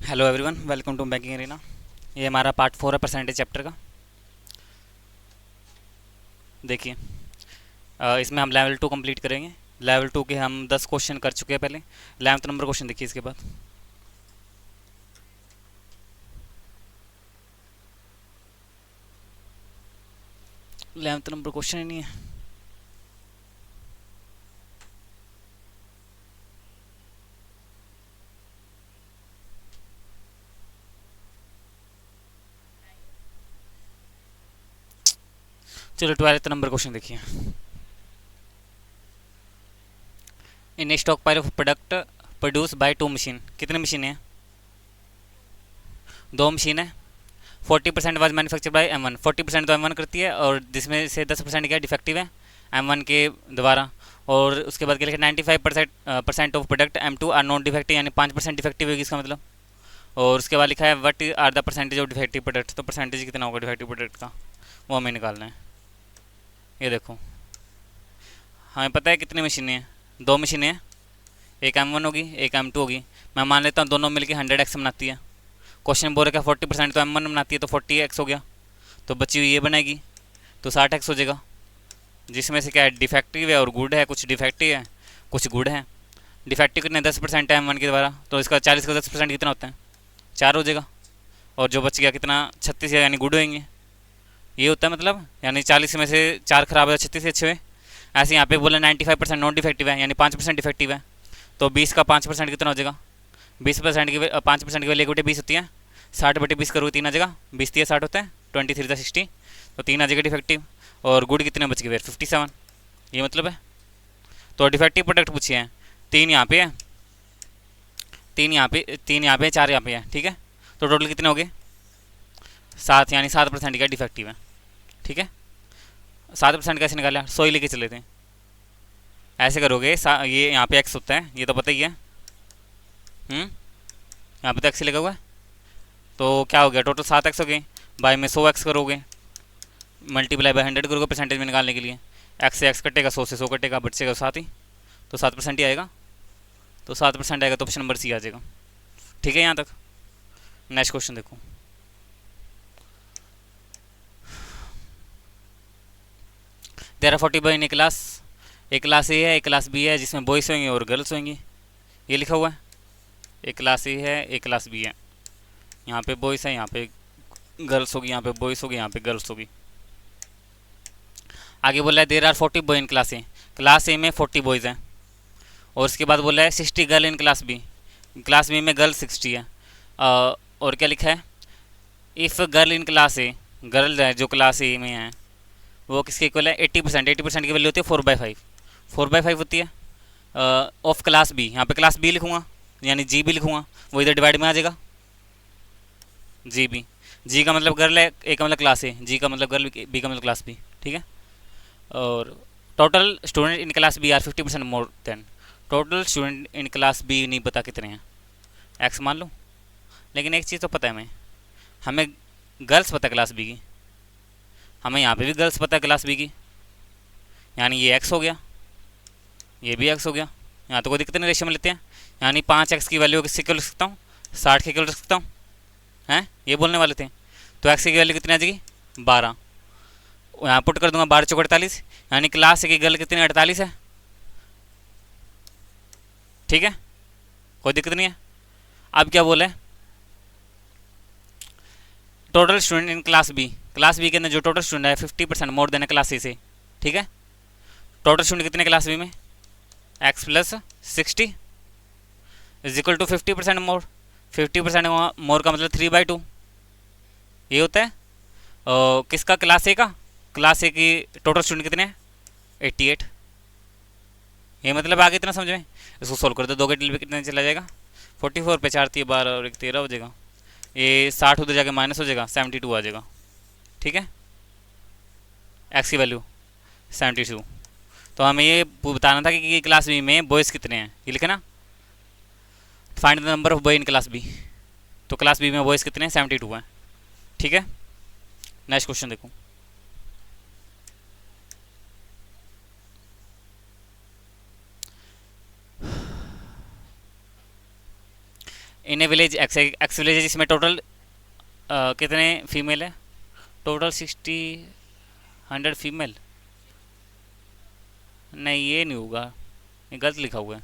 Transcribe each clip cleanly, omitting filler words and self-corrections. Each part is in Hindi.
Hello everyone, welcome to Banking Arena. ये हमारा पार्ट 4 है परसेंटेज चैप्टर का। देखिए, इसमें हम लेवल 2 कंप्लीट करेंगे। लेवल 2 के हम 10 क्वेश्चन कर चुके हैं पहले। 11th नंबर क्वेश्चन देखिए इसके बाद। 11th नंबर क्वेश्चन ही नहीं है। चलो 12th नंबर क्वेश्चन देखिए। In stock pile of product produce by two machine. कितनी मशीन है? दो मशीन है। 40% वाज मैन्युफैक्चर बाय M1। 40% तो M1 करती है और जिसमें से 10% क्या डिफेक्टिव है M1 के द्वारा। और उसके बाद क्या लिखा, 95% of product M2 are non defective, यानी 5% डिफेक्टिव होगी इसका मतलब। और उसके बाद लिखा है what are the percentage of defective product. तो परसेंटेज कितना होगा डिफेक्टिव प्रोडक्ट का, वो हमें निकालना है। ये देखो, हमें पता है कितनी मशीनें हैं। दो मशीनें हैं, एक M1 होगी एक M2 होगी। मैं मान लेता हूँ दोनों मिलकर 100x बनाती है। क्वेश्चन बोल रखा है 40% तो M1 बनाती है, तो 40x हो गया। तो बची हुई ये बनेगी, तो 60x हो जाएगा। जिसमें से क्या है, डिफेक्टिव है और गुड है। कुछ डिफेक्टिव है कुछ गुड है। डिफेक्टिव कितने 10% है M1 के द्वारा, तो इसका 40 का 10% कितना होता है, 4 हो जाएगा। और जो बच गया कितना, 36 है, यानी गुड होंगे। ये होता है मतलब, यानी 40 में से 4 खराब है, 36 अच्छे हुए। ऐसे यहाँ पे बोला 95% नॉन डिफेक्टिव है, यानी 5% डिफेक्टिव है। तो 20 का 5% कितना हो जाएगा, 20% की 5% की वैल्यू 1/20 होती है। 60/20 करोगे 3 आ जाएगा। 20×3 = 60 होता है, 23×60, तो 3 आ जाएगा डिफेक्टिव। और गुड कितने बच गए फिर, 57। ये मतलब है। तो डिफेक्टिव प्रोडक्ट पूछे हैं, 3 यहाँ पे है, 3 यहाँ पे 4 यहाँ पे है, ठीक है। तो टोटल कितने हो गए, 7, यानी 7% का डिफेक्टिव है, ठीक है। 7% कैसे निकाला, 100 ही लेके चले थे। ऐसे करोगे, ये यहाँ पे एक्स होता है, ये तो पता ही है। यहाँ पे तो एक्स ही लगा हुआ है। तो क्या हो गया, टोटल 7x हो गए। बाय में 100x करोगे, मल्टीप्लाई बाय 100 करोगे परसेंटेज में निकालने के लिए। एक्स से एक्स कटेगा, 100 से 100 कटेगा, बचेगा 7 ही। तो 7% ही आएगा। तो 7% आएगा, तो ऑप्शन नंबर सी आ जाएगा। ठीक है यहाँ तक। नेक्स्ट क्वेश्चन देखो। There are 40 boy in a class. एक क्लास ए है, एक क्लास बी है, जिसमें बॉयज़ होंगे और गर्ल्स होंगी। ये लिखा हुआ है। एक क्लास ए है, एक क्लास बी है। यहाँ पे बॉयज़ है, यहाँ पे गर्ल्स होगी, यहाँ पे बॉयज़ होगी, यहाँ पे गर्ल्स होगी। आगे बोला है there are 40 boy in class A. Class A में 40 बॉयज़ हैं। और उसके बाद बोला है 60 girl in class B. Class B में गर्ल 60 है। और क्या लिखा है, if girl in class A, girl है जो क्लास ए में है, वो किसके इक्वल है, 80%। 80% की वैल्यू होती है 4/5। 4/5 होती है ऑफ क्लास बी। यहाँ पे क्लास बी लिखूँगा, यानी जी बी लिखूँगा, वो इधर डिवाइड में आ जाएगा। जी बी, जी का मतलब गर्ल है, ए का मतलब क्लास ए, जी का मतलब गर्ल, बी का मतलब क्लास बी, ठीक है। और total student in class B are 50% more than. Total student in class B नहीं पता कितने हैं, एक्स मान लो। लेकिन एक चीज़ तो पता है हमें गर्ल्स पता है क्लास बी की। हमें यहाँ पे भी गर्ल्स पता है क्लास बी की, यानी ये एक्स हो गया, ये भी एक्स हो गया। यहाँ तो कोई दिक्कत नहीं, रेशियो में लेते हैं। यानी 5x की वैल्यू किससे इक्वल रख सकता हूँ, 60 के इक्वल रख सकता हूँ, हैं ये बोलने वाले थे। तो एक्स की वैल्यू कितनी आ जाएगी, 12। यहाँ पुट कर दूंगा, 12×4 48, यानी क्लास की गर्ल कितनी, 48 है, ठीक है, कोई दिक्कत नहीं है। अब क्या बोले, total student in class B के अंदर जो टोटल स्टूडेंट है 50% मोर देन क्लास सी से, ठीक है। टोटल स्टूडेंट कितने क्लास बी में, X plus 60 is equal to 50% more. 50% more का मतलब 3/2, ये होता है। किसका, क्लास ए का। क्लास ए की टोटल स्टूडेंट कितने हैं, 88। ये मतलब आगे इतना समझ में। इसको सोल्व कर दो, 2 के डिल पे कितने चला जाएगा, 44 पे 4 12 और 1 13 हो जाएगा। ये 60 उधर जाके माइनस हो जाएगा, 72 आ जाएगा, ठीक है। एक्स की वैल्यू 72। तो हमें ये बताना था कि क्लास बी में बॉयज़ कितने हैं, ये लिखे ना, find the number of boy in class B. तो क्लास बी में बॉयज़ कितने हैं, 72 हैं, ठीक है। नेक्स्ट क्वेश्चन देखो। In a village X X village, जिसमें टोटल कितने फीमेल है? Total 60, 100 female. नहीं, ये नहीं होगा, ये गलत लिखा हुआ है।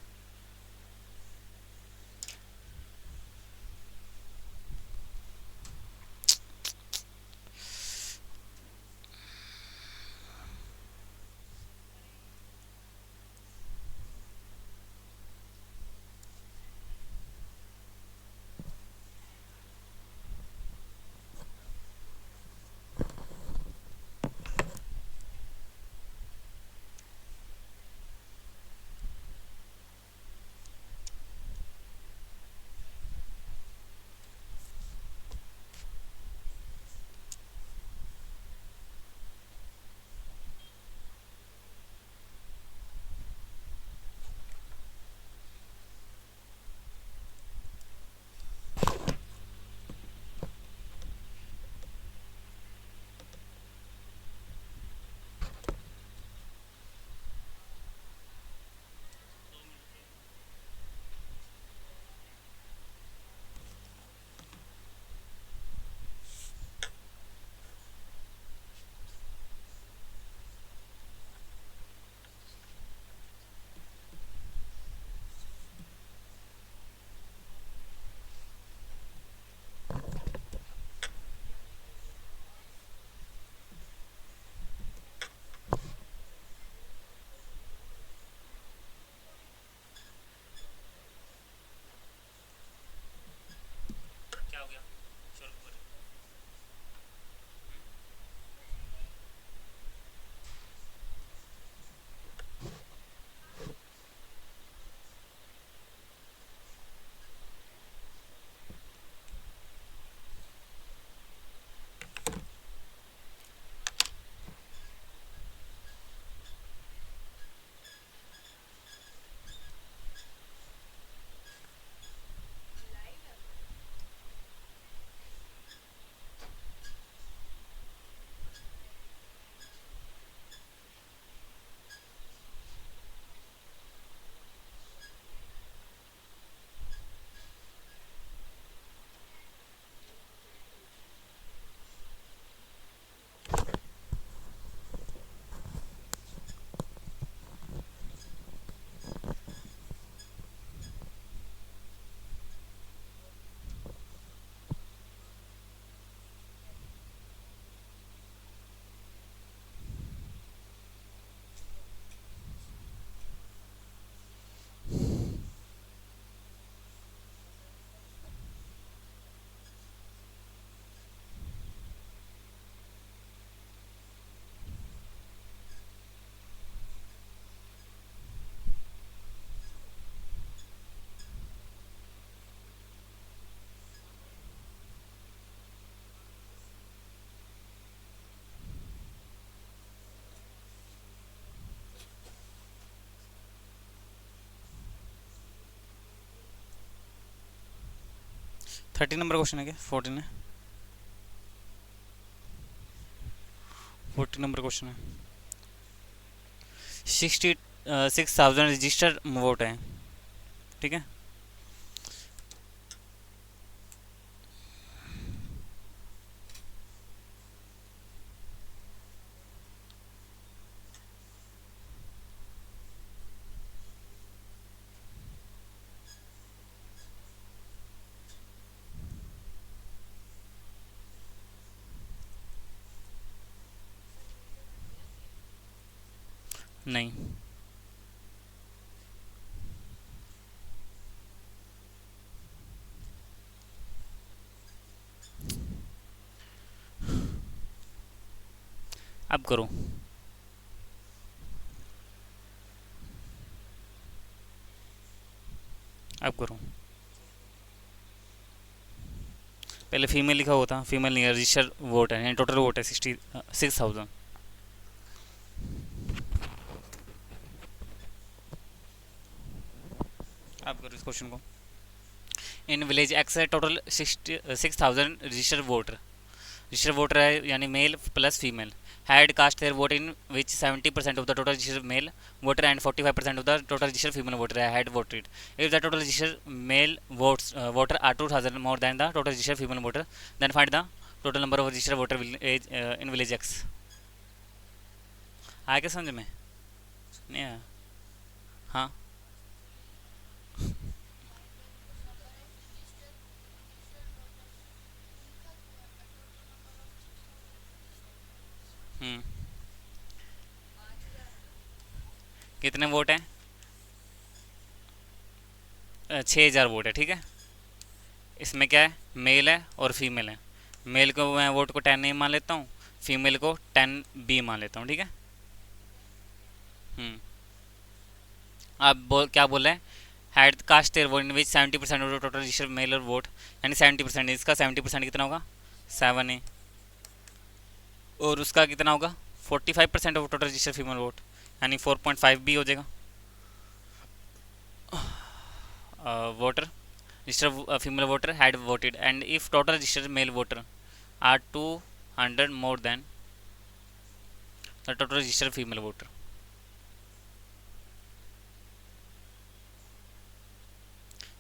क्या हो गया? 30 नंबर क्वेश्चन है क्या? 14 है? 40 नंबर क्वेश्चन है। 66,000 रजिस्टर्ड वोट है, ठीक है। नहीं, अब करो। अब करो। पहले फीमेल लिखा हुआ था, फीमेल नहीं है, रजिस्टर्ड वोट है, टोटल वोट है 66,000। आप करो इस क्वेश्चन को। इन विलेज एक्स है total 66,000 registered voter. Registered voter है यानी male plus female. had cast their vote in which 70% of the total registered male voter and 45% of the total registered female voter had voted. If the total registered male voter are 2000 more than the total registered female voter, then find the total number of registered voter in village X. आया क्या समझ में? नहीं आया? हाँ. हम्म. कितने वोट हैं? 6000 वोट है, ठीक है. इसमें क्या है, मेल है और फीमेल है. मेल को मैं वोट को 10 ए मान लेता हूँ, फीमेल को 10 बी मान लेता हूँ, ठीक है. हम्म. आप क्या बोल रहे हैं? Had cast their vote in which 70% of total registered male और वोट, यानी 70%. इसका 70% कितना होगा? 7 ए. और उसका कितना होगा? 45% of total registered female vote, यानी 4.5 बी हो जाएगा. Voter registered female voter had voted, and if total registered male voter are 200 more than the total registered female voter.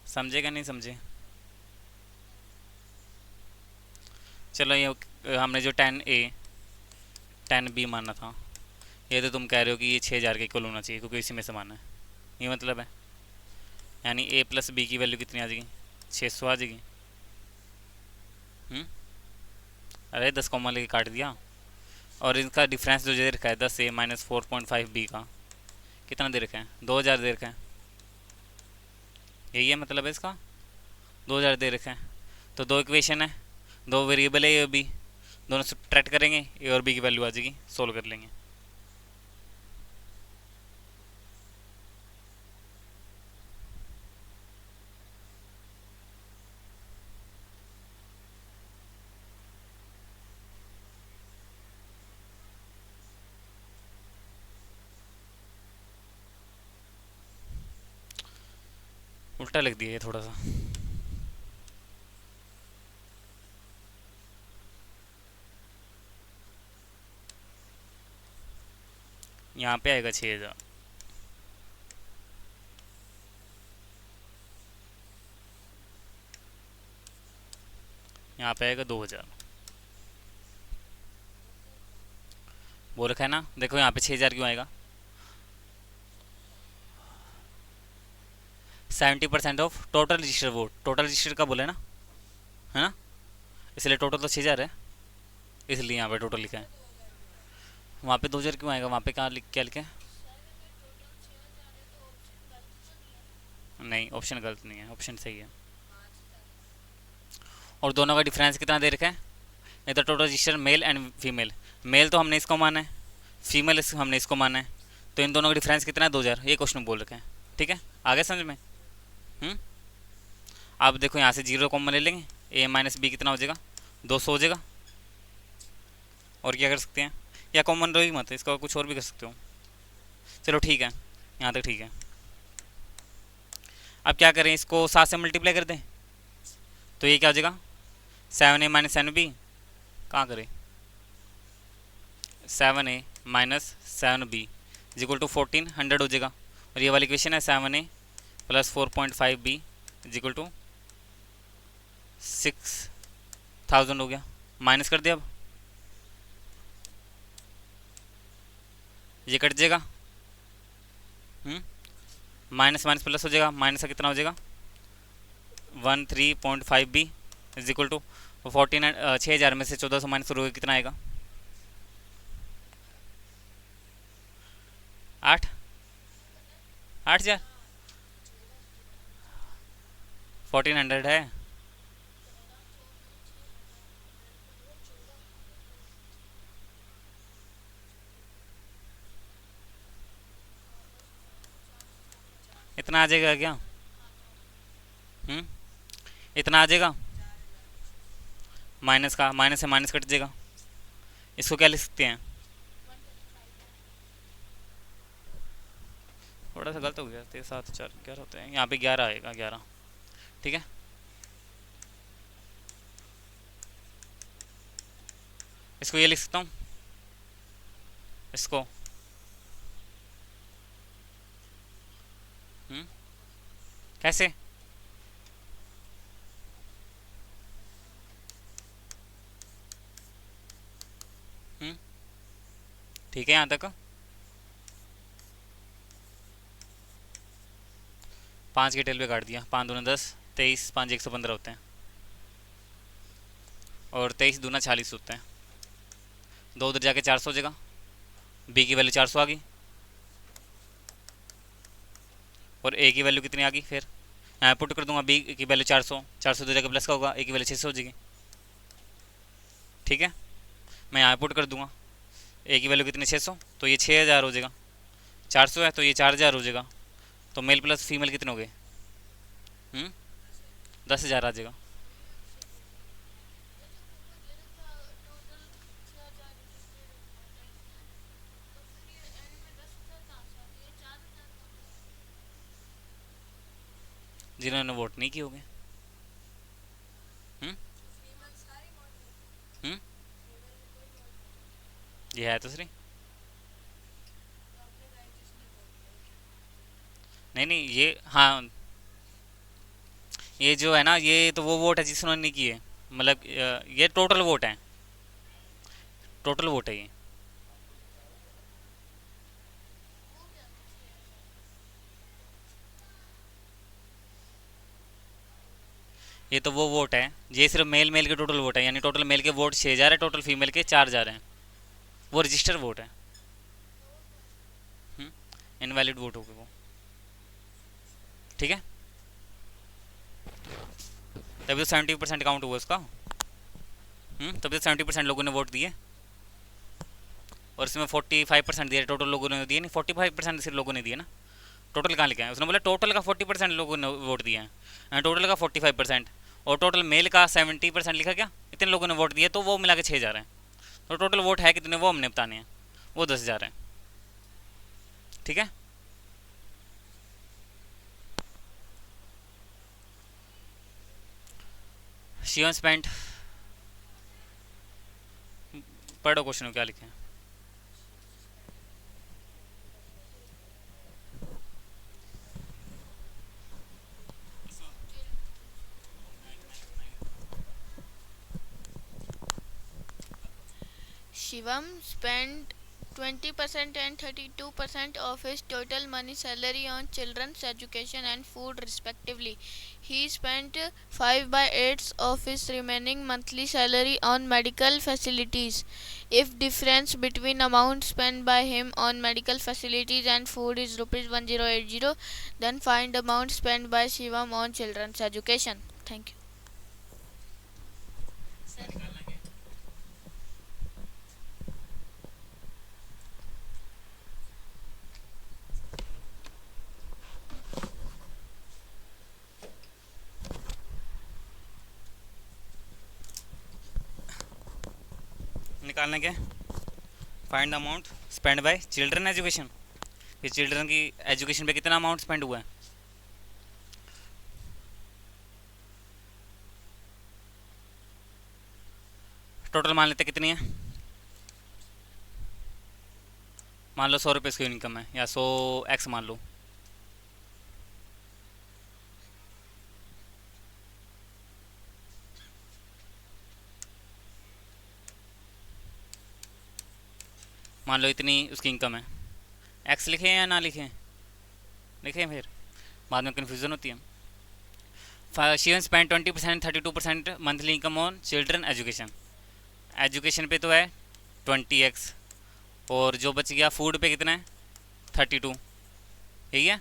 समझे क्या नहीं समझे? चलो ये हमने जो 10 ए 10 बी माना था, ये तो तुम कह रहे हो कि ये 6000 के इक्वल होना चाहिए क्योंकि इसी में से माना है, ये मतलब है. यानी ए प्लस बी की वैल्यू कितनी आ जाएगी? 600 आ जाएगी. अरे 10 कॉमा लेके काट दिया. और इनका डिफरेंस जो दे रखा है 10 ए माइनस 4.5 बी का, कितना दे रखा है? 2000 दे रखा है. यही है मतलब है इसका, 2000 दे रखा है. तो दो इक्वेशन है, दो वेरिएबल है ए और बी, दोनों सब्ट्रैक्ट करेंगे, ए और बी की वैल्यू आ जाएगी, सोल्व कर लेंगे. उल्टा लिख दिया ये थोड़ा सा. यहाँ पे आएगा 6000, यहाँ पे आएगा 2000. वो रखा है ना, देखो यहाँ पे 6000 क्यों आएगा? 70% of total register vote, total register का बोले ना, है ना, इसलिए टोटल तो 6000 है, इसलिए यहाँ पे टोटल लिखा है. वहाँ पे 2000 क्यों आएगा? वहाँ पे क्या लिखे? नहीं, ऑप्शन गलत नहीं है, ऑप्शन सही है. और दोनों का डिफरेंस कितना दे रखा है? ये तो total register male and female, male तो हमने इसको माना है, फीमेल हमने इसको माना है, तो इन दोनों का डिफरेंस कितना है? 2000. ये क्वेश्चन बोल रखे हैं, ठीक है. आगे समझ में? आप देखो यहाँ से 0 कॉमन ले लेंगे, ए माइनस बी कितना हो जाएगा? 200 हो जाएगा. और क्या कर सकते हैं? या कॉमन रही मत, इसका कुछ और भी कर सकते हो. चलो ठीक है, यहाँ तक ठीक है. अब क्या करें, इसको 7 से मल्टीप्लाई कर दें, तो ये क्या हो जाएगा? 7 ए माइनस 7 बी. कहाँ करें? 7 A minus 7 B is equal to 1400 हो जाएगा. और ये वाली इक्वेशन है 7 A plus 4.5 B is equal to 6000 हो गया. माइनस कर दिया, अब ये कट जाएगा. माइनस माइनस प्लस हो जाएगा, माइनस का कितना हो जाएगा? 13.5 बी इज इक्वल टू 6000 में से 1400 माइनस करोगे कितना आएगा? 8000. 1400 है. इतना आ जाएगा क्या? इतना आ जाएगा. माइनस का, माइनस से माइनस कट जाएगा. इसको क्या लिख सकते हैं? थोड़ा सा गलत हो गया, 7 4 11 होते हैं, यहाँ पे 11 आएगा, 11, ठीक है. इसको ये लिख सकता हूँ, इसको। कैसे? ठीक है यहाँ तक। 5 के टेल पे काट दिया, 5 दूना 10, 23, 5 115 होते हैं, और 23 दूना 46 होते हैं। 2 उधर जाके 400 हो जाएगा, बी की वैल्यू 400 आ गई, और ए की वैल्यू कितनी आ गई? फिर यहाँ पुट कर दूंगा, बी की वैल्यू 400, 400 दो जगह प्लस का होगा, ए की वैल्यू 600 हो जाएगी। ठीक है, मैं यहाँ पुट कर दूंगा, ए की वैल्यू कितनी 600, तो ये 6000 हो जाएगा, 400 है तो ये 4000 हो जाएगा, तो मेल प्लस फीमेल कितने हो गए? 10,000 आ जाएगा। जिन्होंने वोट नहीं किए होंगे। हम्म हम्म ये है तो सही। नहीं नहीं, ये हाँ, ये जो है ना, ये तो वो वोट है जिसने नहीं किए, मतलब ये टोटल वोट है, टोटल वोट है ये तो वो वोट है, ये सिर्फ मेल मेल के टोटल वोट है, यानी टोटल मेल के वोट 6000 है, टोटल फीमेल के 4000 हैं, वो रजिस्टर वोट है। इनवैलिड वोट हो गए वो। ठीक है, तभी तो 70% काउंट हुआ उसका। तभी तो 70% लोगों ने वोट दिए, और इसमें 45% दिए टोटल लोगों ने दिए, नहीं 45% सिर्फ लोगों ने दिए ना, टोटल कहाँ लिखा है? उसने बोला टोटल का 40% लोगों ने वोट दिया है, टोटल का 45%, और टोटल मेल का 70% लिखा, क्या इतने लोगों ने वोट दिए, तो वो मिला के 6000 हैं, तो टोटल वोट है कितने वो हमने बताने हैं, वो 10,000 है। ठीक है, शिवम स्पेंट, पढ़ो क्वेश्चन क्या लिखे हैं। Shivam spent 20% and 32% of his total money salary on children's education and food respectively. He spent 5 by 8 of his remaining monthly salary on medical facilities. If difference between amount spent by him on medical facilities and food is rupees 1080, then find amount spent by Shivam on children's education. Thank you. निकालने के, find the amount spend by children education, ये चिल्ड्रन की एजुकेशन पे कितना अमाउंट स्पेंड हुआ है। टोटल मान लेते कितनी है, मान लो 100 रुपये इसकी इनकम है, या 100x मान लो, मान लो इतनी उसकी इनकम है, x लिखें या ना लिखें? लिखें, फिर बाद में कन्फ्यूज़न होती है। Shivan spend 20% 32% monthly income on children education, education पे तो है 20x, और जो बच गया फूड पे कितना है 32, यही है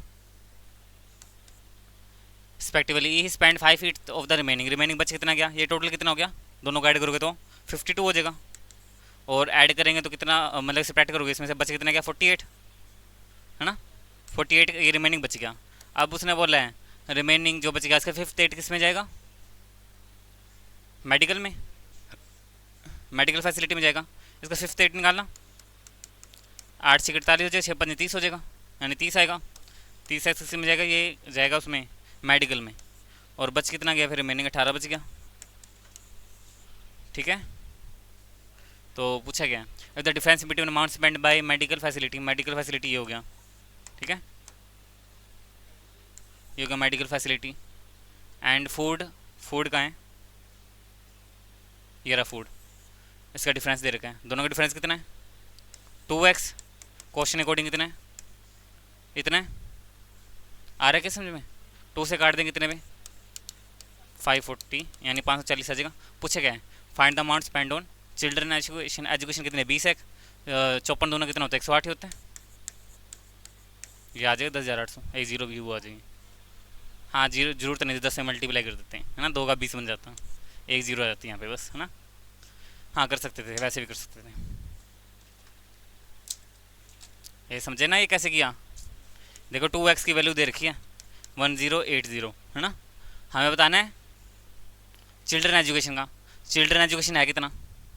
respectively. He spend 5 of the remaining, remaining बच कितना गया, ये टोटल कितना हो गया, दोनों का ऐड करोगे तो 52 हो जाएगा, और ऐड करेंगे तो कितना, मतलब सब्ट्रैक्ट करोगे इसमें से बच कितना गया 48, है ना, 48 ये रिमेनिंग बच गया। अब उसने बोला है रिमेनिंग जो बच गया इसका 5th 8 किस में जाएगा, मेडिकल में, मेडिकल फैसिलिटी में जाएगा। इसका 5th 8 निकालना, 8 से 48 हो जाएगा, 6 5 30 हो जाएगा, यानी 30 आएगा, 30 किस में जाएगा, ये जाएगा उसमें मेडिकल में, और बच कितना गया फिर रिमेनिंग 18 बच गया। ठीक है, तो पूछा गया the difference between amount spend by medical facility ये हो गया, ठीक है, ये हो गया medical facility. And food, food का है, ये रहा फूड, इसका डिफरेंस दे रखा है, दोनों का डिफरेंस कितना है 2x, क्वेश्चन अकॉर्डिंग कितना है, इतना है, आ रहा है क्या समझ में, 2 से काट देंगे कितने में 540 यानी 540 आ जाएगा। पूछा गया है find the amount spend on children education, education कितने 20 है, 54 दोनों कितना होता है 108 ही होता है, ये आ जाएगा 10,800, एक जीरो भी वो आ जाएगी। हाँ जीरो जरूरत नहीं, 10 से मल्टीप्लाई कर देते हैं है ना, 2 का 20 बन जाता है, एक जीरो आ जाती है यहाँ पे बस, है ना। हाँ कर सकते थे, वैसे भी कर सकते थे, ये समझे ना ये कैसे किया। देखो 2x की वैल्यू दे रखी है 1080 है ना, हमें बताना है चिल्ड्रन एजुकेशन का, चिल्ड्रन एजुकेशन है कितना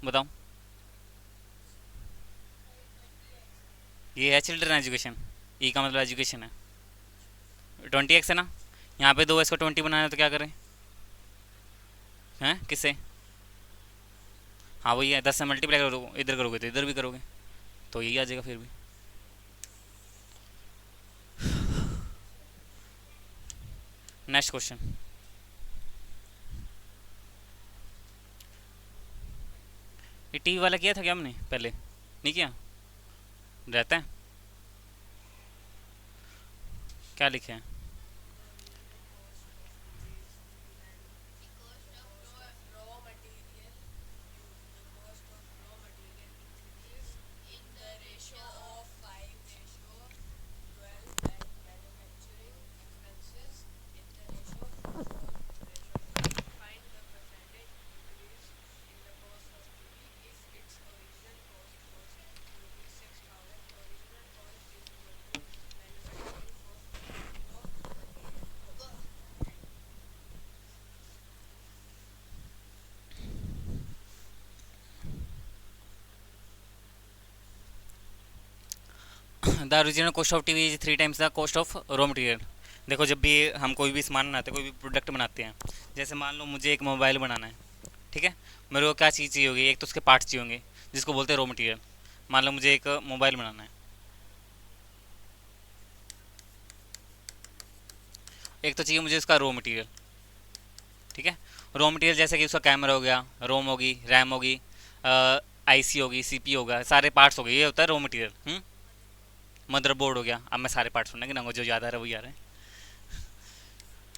बताओ, ये है चिल्ड्रन एजुकेशन, ई का मतलब एजुकेशन है, 20x है ना, यहाँ पे 2x को 20 बनाना है तो क्या करें, हैं किससे, हाँ वही है 10 से मल्टीप्लाई करोगे, इधर करोगे तो इधर भी करोगे तो यही आ जाएगा फिर भी। नेक्स्ट क्वेश्चन, ये टीवी वाला किया था क्या हमने पहले, नहीं किया, रहता है, क्या लिखे हैं, the original cost of TV is 3 times the cost of raw material. देखो जब भी हम कोई भी सामान बनाते हैं, कोई भी प्रोडक्ट बनाते हैं, जैसे मान लो मुझे एक मोबाइल बनाना है, ठीक है, मेरे को क्या चीज़ चाहिए होगी, एक तो उसके पार्ट्स चाहिए होंगे जिसको बोलते हैं रॉ मटेरियल। मान लो मुझे एक मोबाइल बनाना है, एक तो चाहिए मुझे उसका रॉ मटेरियल, ठीक है, रॉ मटेरियल जैसे कि उसका कैमरा हो गया, रोम होगी, रैम होगी, आईसी होगी, सीपी होगा, सारे पार्ट्स हो गए, ये होता है रॉ मटेरियल। मदरबोर्ड हो गया, अब मैं सारे पार्ट्स सुनने ना जो याद आ रहा है वही आ रहा है,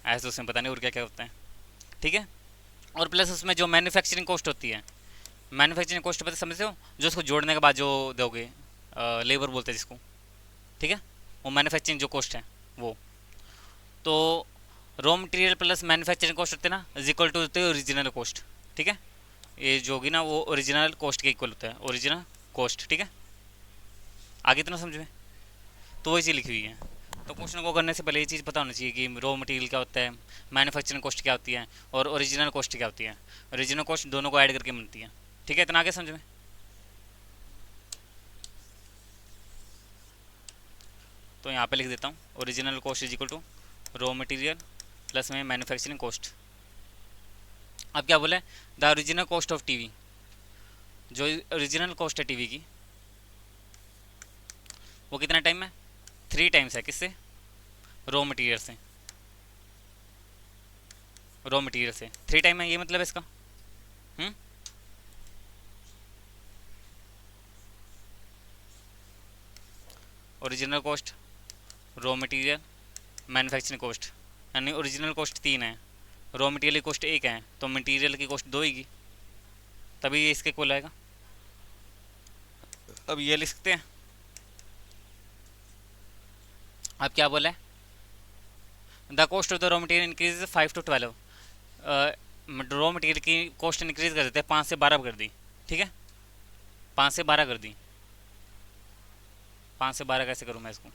ऐसे तो उसमें पता नहीं और क्या क्या होता है, ठीक है। और प्लस उसमें जो मैन्युफैक्चरिंग कॉस्ट होती है, मैन्युफैक्चरिंग कॉस्ट पता समझते हो, जो उसको जोड़ने के बाद जो दोगे, लेबर बोलते हैं जिसको, ठीक है, वो मैन्युफैक्चरिंग जो कॉस्ट है वो, तो raw material plus manufacturing cost होते हैं ना, इज इक्वल टू होते हैं ओरिजिनल कॉस्ट, ठीक है, ये जो होगी ना वो ओरिजिनल कॉस्ट के इक्वल होता है, ओरिजिनल कॉस्ट, ठीक है, आगे इतना समझ में, तो वही चीज़ लिखी हुई है। तो क्वेश्चन को करने से पहले ये चीज़ पता होना चाहिए कि रॉ मटेरियल क्या होता है, मैन्युफैक्चरिंग कॉस्ट क्या होती है और ओरिजिनल कॉस्ट क्या होती है, ओरिजिनल कॉस्ट दोनों को ऐड करके मिलती है, ठीक है, इतना आगे समझ में। तो यहाँ पे लिख देता हूँ original cost is equal to raw material plus में मैन्युफैक्चरिंग कॉस्ट। अब क्या बोले, the original cost of TV, जो ओरिजिनल कॉस्ट है टीवी की वो कितना टाइम है 3 टाइम्स है, किससे, रॉ मटेरियल से, रॉ मटेरियल से 3 टाइम है, ये मतलब है इसका। Original cost, raw material, manufacturing cost, यानी ओरिजिनल कॉस्ट 3 है, रॉ मटेरियल की कॉस्ट 1 है, तो मटेरियल की कॉस्ट 2 ही, तभी ये इसके इक्वल आएगा। अब ये लिख सकते हैं, अब क्या बोला है, the cost of the raw material increase 5 to 12, raw material की कॉस्ट इंक्रीज कर देते हैं 5 से 12 कर दी, ठीक है, 5 से 12 कर दी, 5 से 12 कैसे करूँ मैं इसको,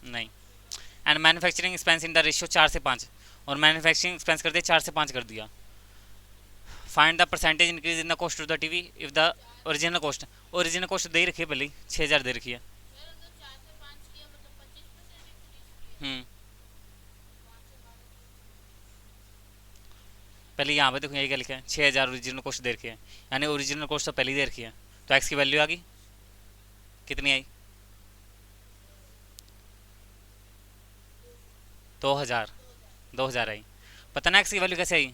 नहीं, and manufacturing expense in the ratio 4 से 5, और मैन्युफैक्चरिंग एक्सपेंस कर दिया 4 से 5 कर दिया। Find the percentage increase in the cost of the TV if the original cost दे ही रखी है पहले 6,000 दे रखी है। पहले यहाँ पे देखो यही क्या लिखा है, 6000 ओरिजिनल कॉस्ट दे रखी है, यानी ओरिजिनल कॉस्ट तो पहले ही दे रखी है, तो एक्स की वैल्यू आ गई, कितनी आई, 2000, 2000 आई। पता ना एक्स की वैल्यू कैसे आई,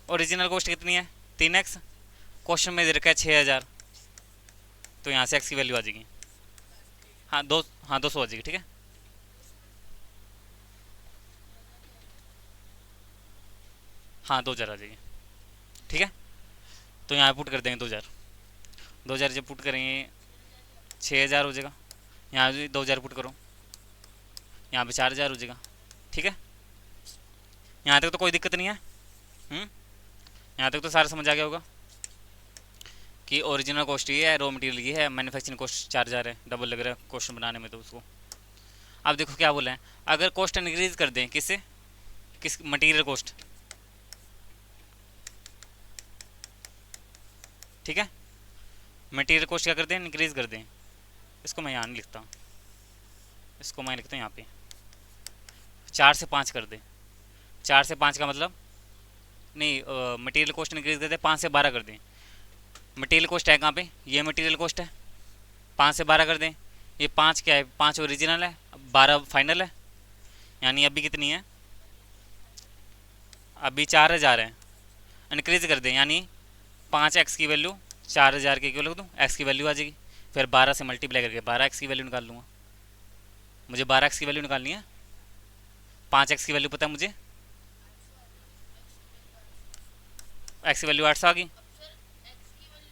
ओरिजिनल कॉस्ट कितनी है 3x, क्वेश्चन में दे रखा है 6000, तो यहाँ से एक्स की वैल्यू आ जाएगी, हाँ 200 आ जाएगी, ठीक है। हाँ 2000 आ जाएगी, ठीक है। तो यहाँ पुट कर देंगे 2000, 2000 जब पुट करेंगे 6000 हो जाएगा, यहाँ भी 2000 पुट करो, यहाँ पे 4000 हो जाएगा, ठीक है। यहाँ तक तो कोई दिक्कत नहीं है। यहाँ तक तो सारा समझ आ गया होगा कि ओरिजिनल कॉस्ट ये है, रॉ मटेरियल ये है, मैन्युफैक्चरिंग कॉस्ट 4000 है, डबल लग रहा है क्वेश्चन बनाने में तो उसको। अब देखो क्या बोला है, अगर कॉस्ट इंक्रीज कर दें, किससे, किस मटेरियल कॉस्ट, ठीक है, मटेरियल कॉस्ट क्या कर दें, इंक्रीज कर दें। इसको मैं यहाँ नहीं लिखता, इसको मैं लिखता हूँ यहाँ पे 4 से 5 कर दें। 4 से 5 का मतलब नहीं, मटेरियल कॉस्ट इंक्रीज कर दें, 5 से 12 कर दें। मटेरियल कॉस्ट है कहाँ पे, ये मटेरियल कॉस्ट है, 5 से 12 कर दें। ये 5 क्या है, 5 ओरिजिनल है, 12 फाइनल है, यानी अभी कितनी है, अभी 4000 है, इंक्रीज कर दें, यानी 5x की वैल्यू 4000 के इक्वल लिख दूँ, एक्स की वैल्यू आ जाएगी, फिर 12 से मल्टीप्लाई करके 12x की वैल्यू निकाल लूँगा। मुझे 12x की वैल्यू निकालनी है, 5x की वैल्यू पता है मुझे, एक्स की वैल्यू 800 आ गई,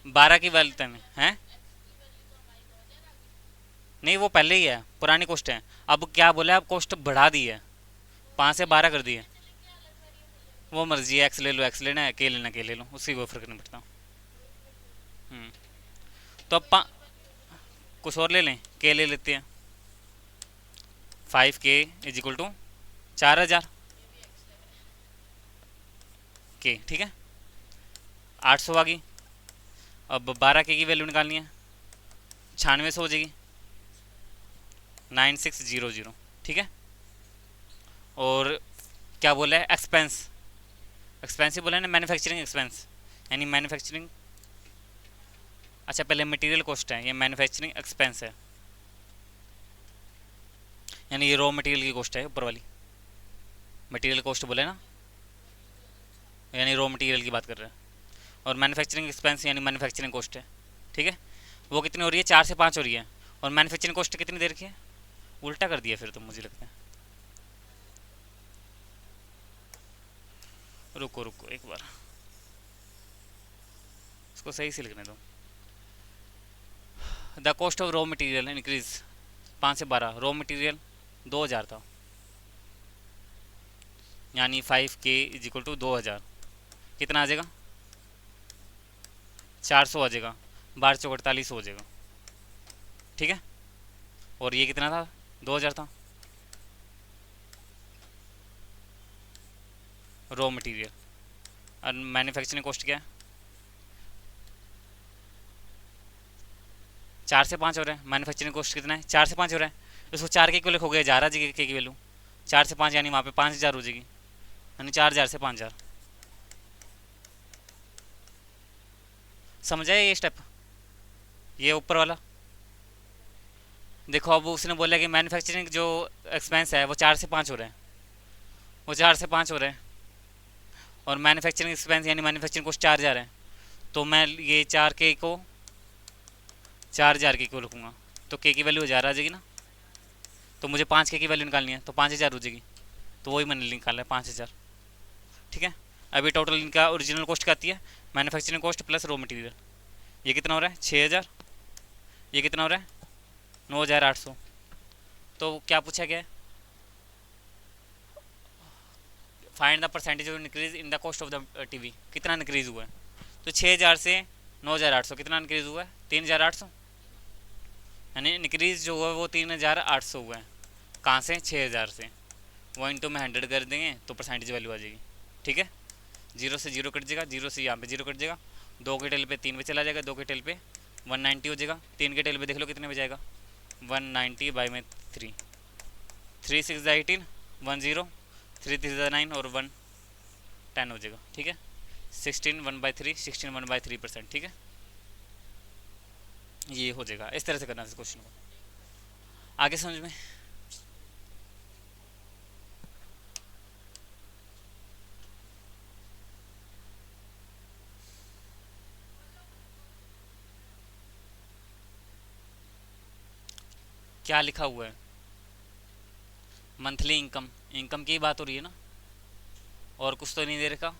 12 की वैल्यू में है, नहीं वो पहले ही है, पुरानी कॉस्ट है। अब क्या बोला है, अब कॉस्ट बढ़ा दी है, 5 से 12 कर दी है, वो मर्जी है, एक्स ले लो एक्स लेना है, के लेना के ले लो, उसकी कोई फर्क नहीं पड़ता। तो अब कुछ और ले लें, के ले लेते हैं, 5k इज इक्वल टू 4000 के, ठीक है, 800 आ गई। अब 12k की वैल्यू निकालनी है, 9600 हो जाएगी, 9600, ठीक है। और क्या बोला है, एक्सपेंस, एक्सपेंस ही बोला है ना, मैन्युफैक्चरिंग एक्सपेंस, यानी मैन्युफैक्चरिंग, अच्छा पहले मटेरियल कॉस्ट है, ये मैन्युफैक्चरिंग एक्सपेंस है, यानी ये रॉ मटेरियल की कॉस्ट है ऊपर वाली, मटेरियल कॉस्ट बोले ना, यानी रॉ मटेरियल की बात कर रहे हैं, और मैन्युफैक्चरिंग एक्सपेंस यानी मैन्युफैक्चरिंग कॉस्ट है, ठीक है। वो कितनी हो रही है, 4 से 5 हो रही है, और मैन्युफैक्चरिंग कॉस्ट कितनी दे रखी है, उल्टा कर दिया फिर तो मुझे लगता है, रुको रुको एक बार इसको सही से लिखने दो। The cost of raw material increase 5 से 12, रॉ मटेरियल 2000 था, यानी 5k इज इक्वल टू 2000, कितना आ जाएगा, 400 आ जाएगा, 1248 हो जाएगा, ठीक है। और ये कितना था, 2000 था, रॉ मटेरियल, और मैन्युफैक्चरिंग कॉस्ट क्या है, 4 से 5 हो रहा है, मैन्युफैक्चरिंग कॉस्ट कितना है, 4 से 5 हो रहा है, उसको 4 के इक्वल हो गया, 11 जी के की वैल्यू, 4 से 5 यानी वहाँ पे 5000 हो जाएगी, यानी 4000 से 5000, समझ आया ये स्टेप, ये ऊपर वाला। देखो अब उसने बोला कि मैन्युफैक्चरिंग जो एक्सपेंस है वो 4 से 5 हो रहा है, वो 4 से 5 हो रहा है, और मैन्युफैक्चरिंग एक्सपेंस यानी मैन्युफैक्चरिंग कॉस्ट 4000 है, तो मैं ये 4k को 4000 के क्यों लिखूँगा, तो k की वैल्यू 1000 आ जाएगी ना, तो मुझे 5k की वैल्यू निकालनी है, तो 5000 हो जाएगी, तो वही मैंने निकाला है 5000, ठीक है। अभी टोटल इनका ओरिजिनल कॉस्ट क्या आती है, manufacturing cost plus raw material, ये कितना हो रहा है 6000, ये कितना हो रहा है 9800, तो क्या पूछा गया है, find the percentage of increase in the cost of the TV, कितना इंक्रीज हुआ है, तो 6000 से 9800 कितना इंक्रीज हुआ है, 3800, यानी इंक्रीज जो हुआ है वो 3800 हुआ है, कहाँ से 6000 से, वो इंटू में 100 कर देंगे तो परसेंटेज वैल्यू आ जाएगी, ठीक है। 0 से 0 कट जाएगा, 0 से यहाँ पे 0 कट जाएगा, 2 के टेल पे 3 पे चला जाएगा, 2 के टेल पे 190 हो जाएगा, 3 के टेल पे देख लो कितने में जाएगा, 190 बाई में 3, 3 6 18, 10, 3 3 9 और 1 10 हो जाएगा, ठीक है। 16 1/3, 16 1/3%, ठीक है। ये हो जाएगा, इस तरह से करना है इस क्वेश्चन को। आगे समझ में? क्या लिखा हुआ है? मंथली इनकम, इनकम की बात हो रही है ना, और कुछ तो नहीं दे रखा,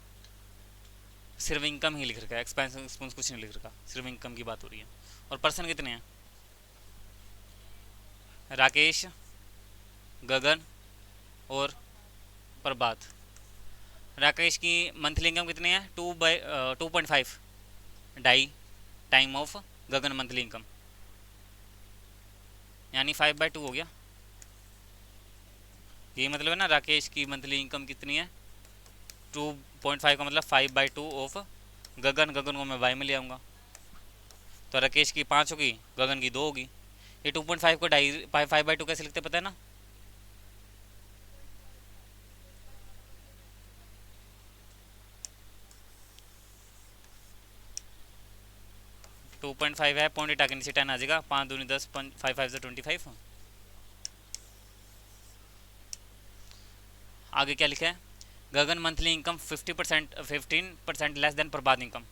सिर्फ इनकम ही लिख रखा है, एक्सपेंस एक्सपेंस कुछ नहीं लिख रखा, सिर्फ इनकम की बात हो रही है। और पर्सन कितने हैं? राकेश, गगन और प्रभात। राकेश की मंथली इनकम कितनी है? 2.5, ढाई time of Gagan monthly income, यानी 5/2 हो गया। ये मतलब है ना, राकेश की मंथली इनकम कितनी है? 2.5 का मतलब 5/2 ऑफ गगन। गगन को मैं वाई में ले आऊँगा, तो राकेश की 5 होगी, गगन की 2 होगी। ये 2.5 को 5/2 कैसे लिखते पता है ना? 2.5 है, पॉइंट के नीचे 10 आ जाएगा, 5 दूनी 10, 5 5 से 25। आगे क्या लिखा है? गगन मंथली इनकम 15% लेस देन प्रभात इनकम।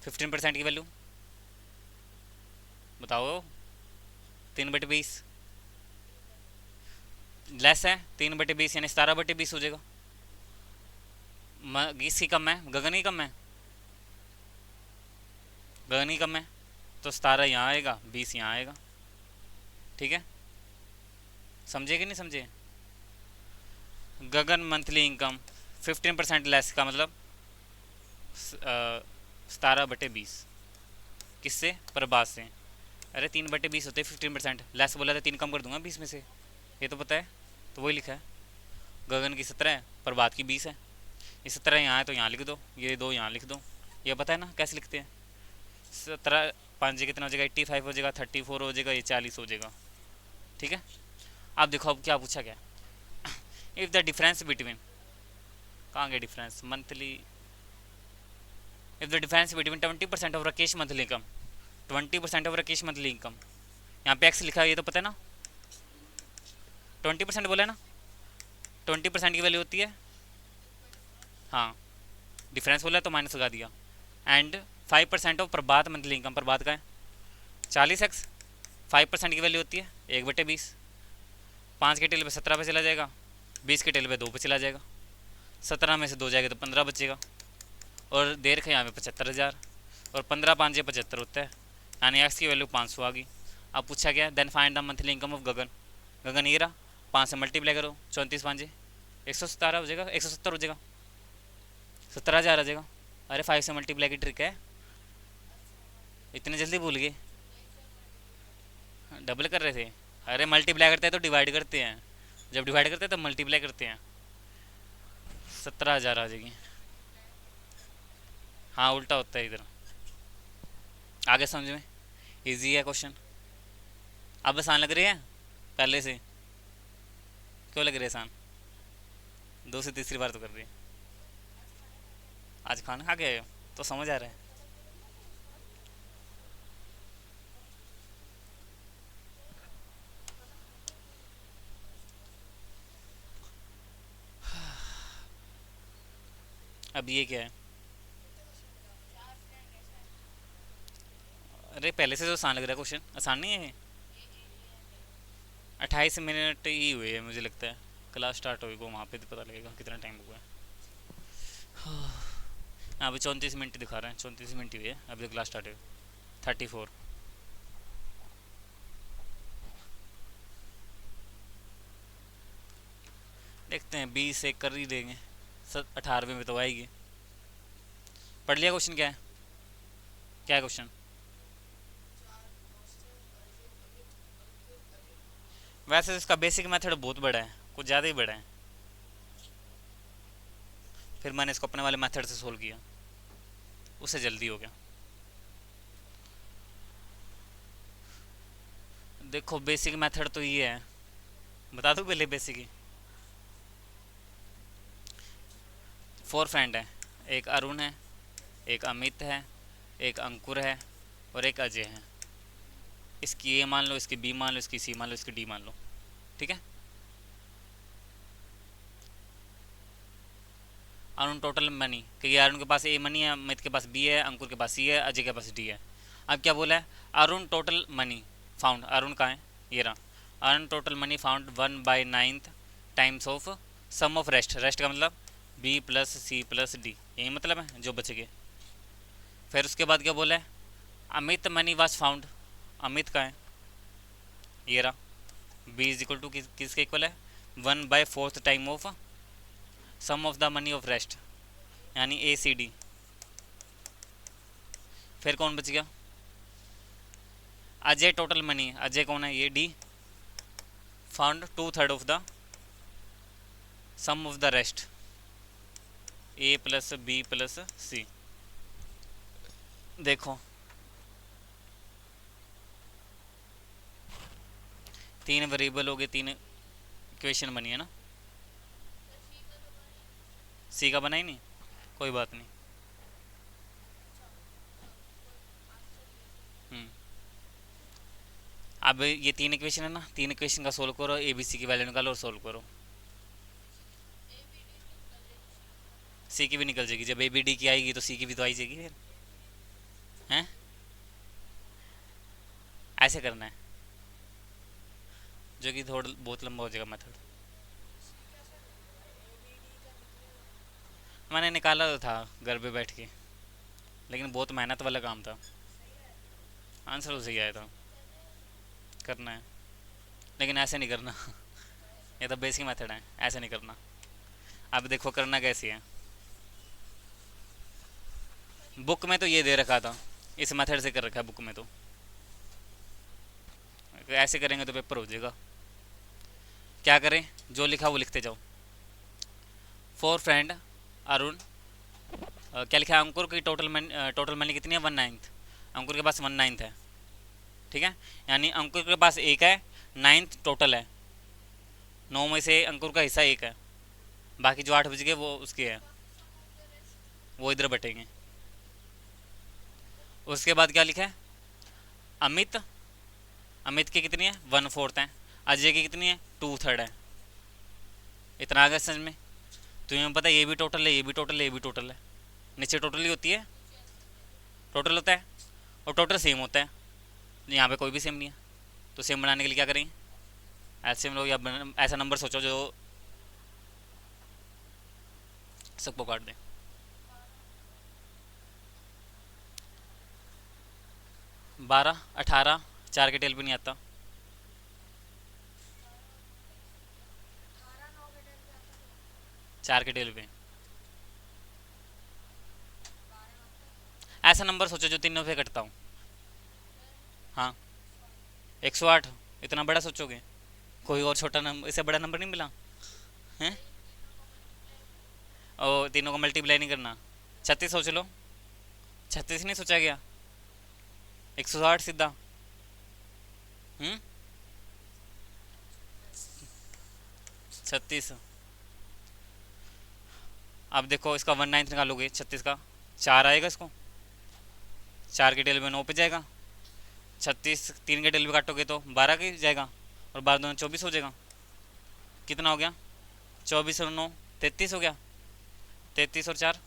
15% की वैल्यू बताओ। 3/20 लेस है, 3/20 यानी 17/20 हो जाएगा। किसकी कम है? गगन ही कम है, गगन ही कम है, तो 17 यहाँ आएगा, 20 यहाँ आएगा, ठीक है। समझे कि नहीं समझे? गगन मंथली इनकम 15% लेस का मतलब 17/20, किससे? प्रभात से। अरे 3/20 होते 15%, लेस बोला था 3 कम कर दूंगा 20 में से, ये तो पता है, तो वही लिखा है। गगन की 17 है, प्रभात की 20 है। ये 17 यहाँ है तो यहाँ लिख दो, ये 2 यहाँ लिख दो, ये पता है ना कैसे लिखते हैं। 17 5 जी कितना हो जाएगा? 85 हो जाएगा, 34 हो जाएगा, ये 40 हो जाएगा, ठीक है। अब देखो अब क्या पूछा गया। इफ़ द डिफरेंस बिटवीन, कहाँ गया difference? Monthly, if the difference between 20% of Rakesh monthly income, 20% of Rakesh monthly income, यहाँ पे एक्स लिखा है, ये तो पता है ना। 20% बोला है ना, 20% की वैल्यू होती है, हाँ, डिफरेंस बोला है तो माइनस लगा दिया। And 5% of Prabhat monthly income, Prabhat का है 40x, 5% की वैल्यू होती है 1/20, 5 के टेल पे 17 पे चला जाएगा, 20 के टेल पे 2 पे चला जाएगा, 17 में से 2 जाएगा तो 15 बचेगा, और देर का यहाँ पे 75,000, और 15 5 75 होता है, यानी एक्स की वैल्यू 500 आ गई। अब पूछा गया then find the monthly income of Gagan. Gagan ये रहा, 5 से मल्टीप्लाई करो, 34 5 117 हो जाएगा, 170 हो जाएगा, 17,000 आ जाएगा। अरे 5 से मल्टीप्लाई की ट्रिक है, इतने जल्दी भूल गए? डबल कर रहे थे? अरे मल्टीप्लाई करते हैं तो डिवाइड करते हैं, जब डिवाइड करते हैं तो मल्टीप्लाई करते हैं। 17,000 आ जाएगी, हाँ उल्टा होता है इधर। आगे समझ में? इजी है क्वेश्चन। अब आसान लग रही है पहले से? क्यों लग रही है आसान? 2 से तीसरी बार तो कर रही है। आज खाना खा के आए हो तो समझ आ रहा है। अब ये क्या है? अरे पहले से तो आसान लग रहा है क्वेश्चन, आसान नहीं है ये। 28 मिनट ही हुए हैं मुझे लगता है, क्लास स्टार्ट होगी को वहाँ पे तो पता लगेगा कितना टाइम हुआ है। यहाँ पे 34 मिनट दिखा रहे हैं, 34 मिनट ही हुए हैं अभी तो क्लास स्टार्ट हुई। 34, देखते हैं 20 से कर ही देंगे, 18वें में तो आएगी। पढ़ लिया क्वेश्चन क्या है? क्या है क्वेश्चन? वैसे इसका बेसिक मेथड बहुत बड़ा है, कुछ ज़्यादा ही बड़ा है, फिर मैंने इसको अपने वाले मेथड से सोल्व किया, उससे जल्दी हो गया। देखो बेसिक मेथड तो ये है, बता दूँ पहले बेसिक ही। फोर फ्रेंड है, एक अरुण है, एक अमित है, एक अंकुर है और एक अजय है। इसकी ए मान लो, इसकी बी मान लो, इसकी सी मान लो, इसकी डी मान लो। ठीक है। अरुण टोटल मनी, क्योंकि अरुण के पास ए मनी है, अमित के पास बी है, अंकुर के पास सी है, अजय के पास डी है। अब क्या बोला है, Arun total money found, Arun कहाँ है, ये रहा। Arun total money found 1/9 times of sum of rest, rest का मतलब B plus C plus D, यही मतलब है जो बच गए। फिर उसके बाद क्या बोला है, Amit money was found, Amit का है, ये रहा। बी इज इक्वल टू किसके इक्वल है, 1/4 time of sum of the money of rest, यानी ए सी डी। फिर कौन बच गया, अजय टोटल मनी, अजय कौन है, ये D, found 2/3 of the sum of the rest A plus B plus C. देखो तीन वेरिएबल हो गए, तीन इक्वेशन बनी है ना। सी का बना ही नहीं, कोई बात नहीं। हम्म। अब ये तीन इक्वेशन है ना, तीन इक्वेशन का सोल्व करो, ए बी सी की वैल्यू निकालो और सोल्व करो। सी की भी निकल जाएगी, जब ए बी डी की आएगी तो सी की भी तो आई जाएगी फिर। हैं, ऐसे करना है, जो कि थोड़ा बहुत लंबा हो जाएगा मेथड। मैंने निकाला तो था घर पे बैठ के, लेकिन बहुत मेहनत वाला काम था। आंसर उसे ही आया था, करना है, लेकिन ऐसे नहीं करना। ये तो बेसिक मेथड है, ऐसे नहीं करना। अब देखो करना कैसे है, बुक में तो ये दे रखा था, इस मेथड से कर रखा है बुक में, तो ऐसे करेंगे तो पेपर हो जाएगा। क्या करें, जो लिखा वो लिखते जाओ। फोर फ्रेंड अरुण, क्या लिखा है, अंकुर की टोटल मनी कितनी है, 1/9। अंकुर के पास 1/9 है, ठीक है, यानी अंकुर के पास एक है, 9 टोटल है, 9 में से अंकुर का हिस्सा एक है, बाकी जो 8 बच गए वो उसके है, वो इधर बटेंगे। उसके बाद क्या लिखा है, अमित, अमित की कितनी है, 1/4 है, अजय की कितनी है, 2/3 है। इतना आ गया समझ में। तुम्हें पता है ये भी टोटल है, ये भी टोटल है, ये भी टोटल है, नीचे टोटल ही होती है, टोटल होता है, और टोटल सेम होता है। यहाँ पे कोई भी सेम नहीं है, तो सेम बनाने के लिए क्या करेंगे, एलसीएम लो, या ऐसा नंबर सोचो जो सबको काट दे। 12, 18, 4 के टेल पे नहीं आता, चार के टेल पे। ऐसा नंबर सोचो जो तीनों पे कटता हूँ। हाँ, 108, इतना बड़ा सोचोगे, कोई और छोटा नंबर, इससे बड़ा नंबर नहीं मिला है। और तीनों को मल्टीप्लाई नहीं करना, 36 सोच लो, 36 नहीं सोचा गया, 108 सीधा। 36। अब देखो इसका 1/9 निकालोगे, 36 का 4 आएगा, इसको 4 के टेल में 9 पे जाएगा, 36 3 के टेल पे काटोगे तो 12 के जाएगा, और 12 2 24 हो जाएगा। कितना हो गया, 24 और 9 33 हो गया, 33 और 4,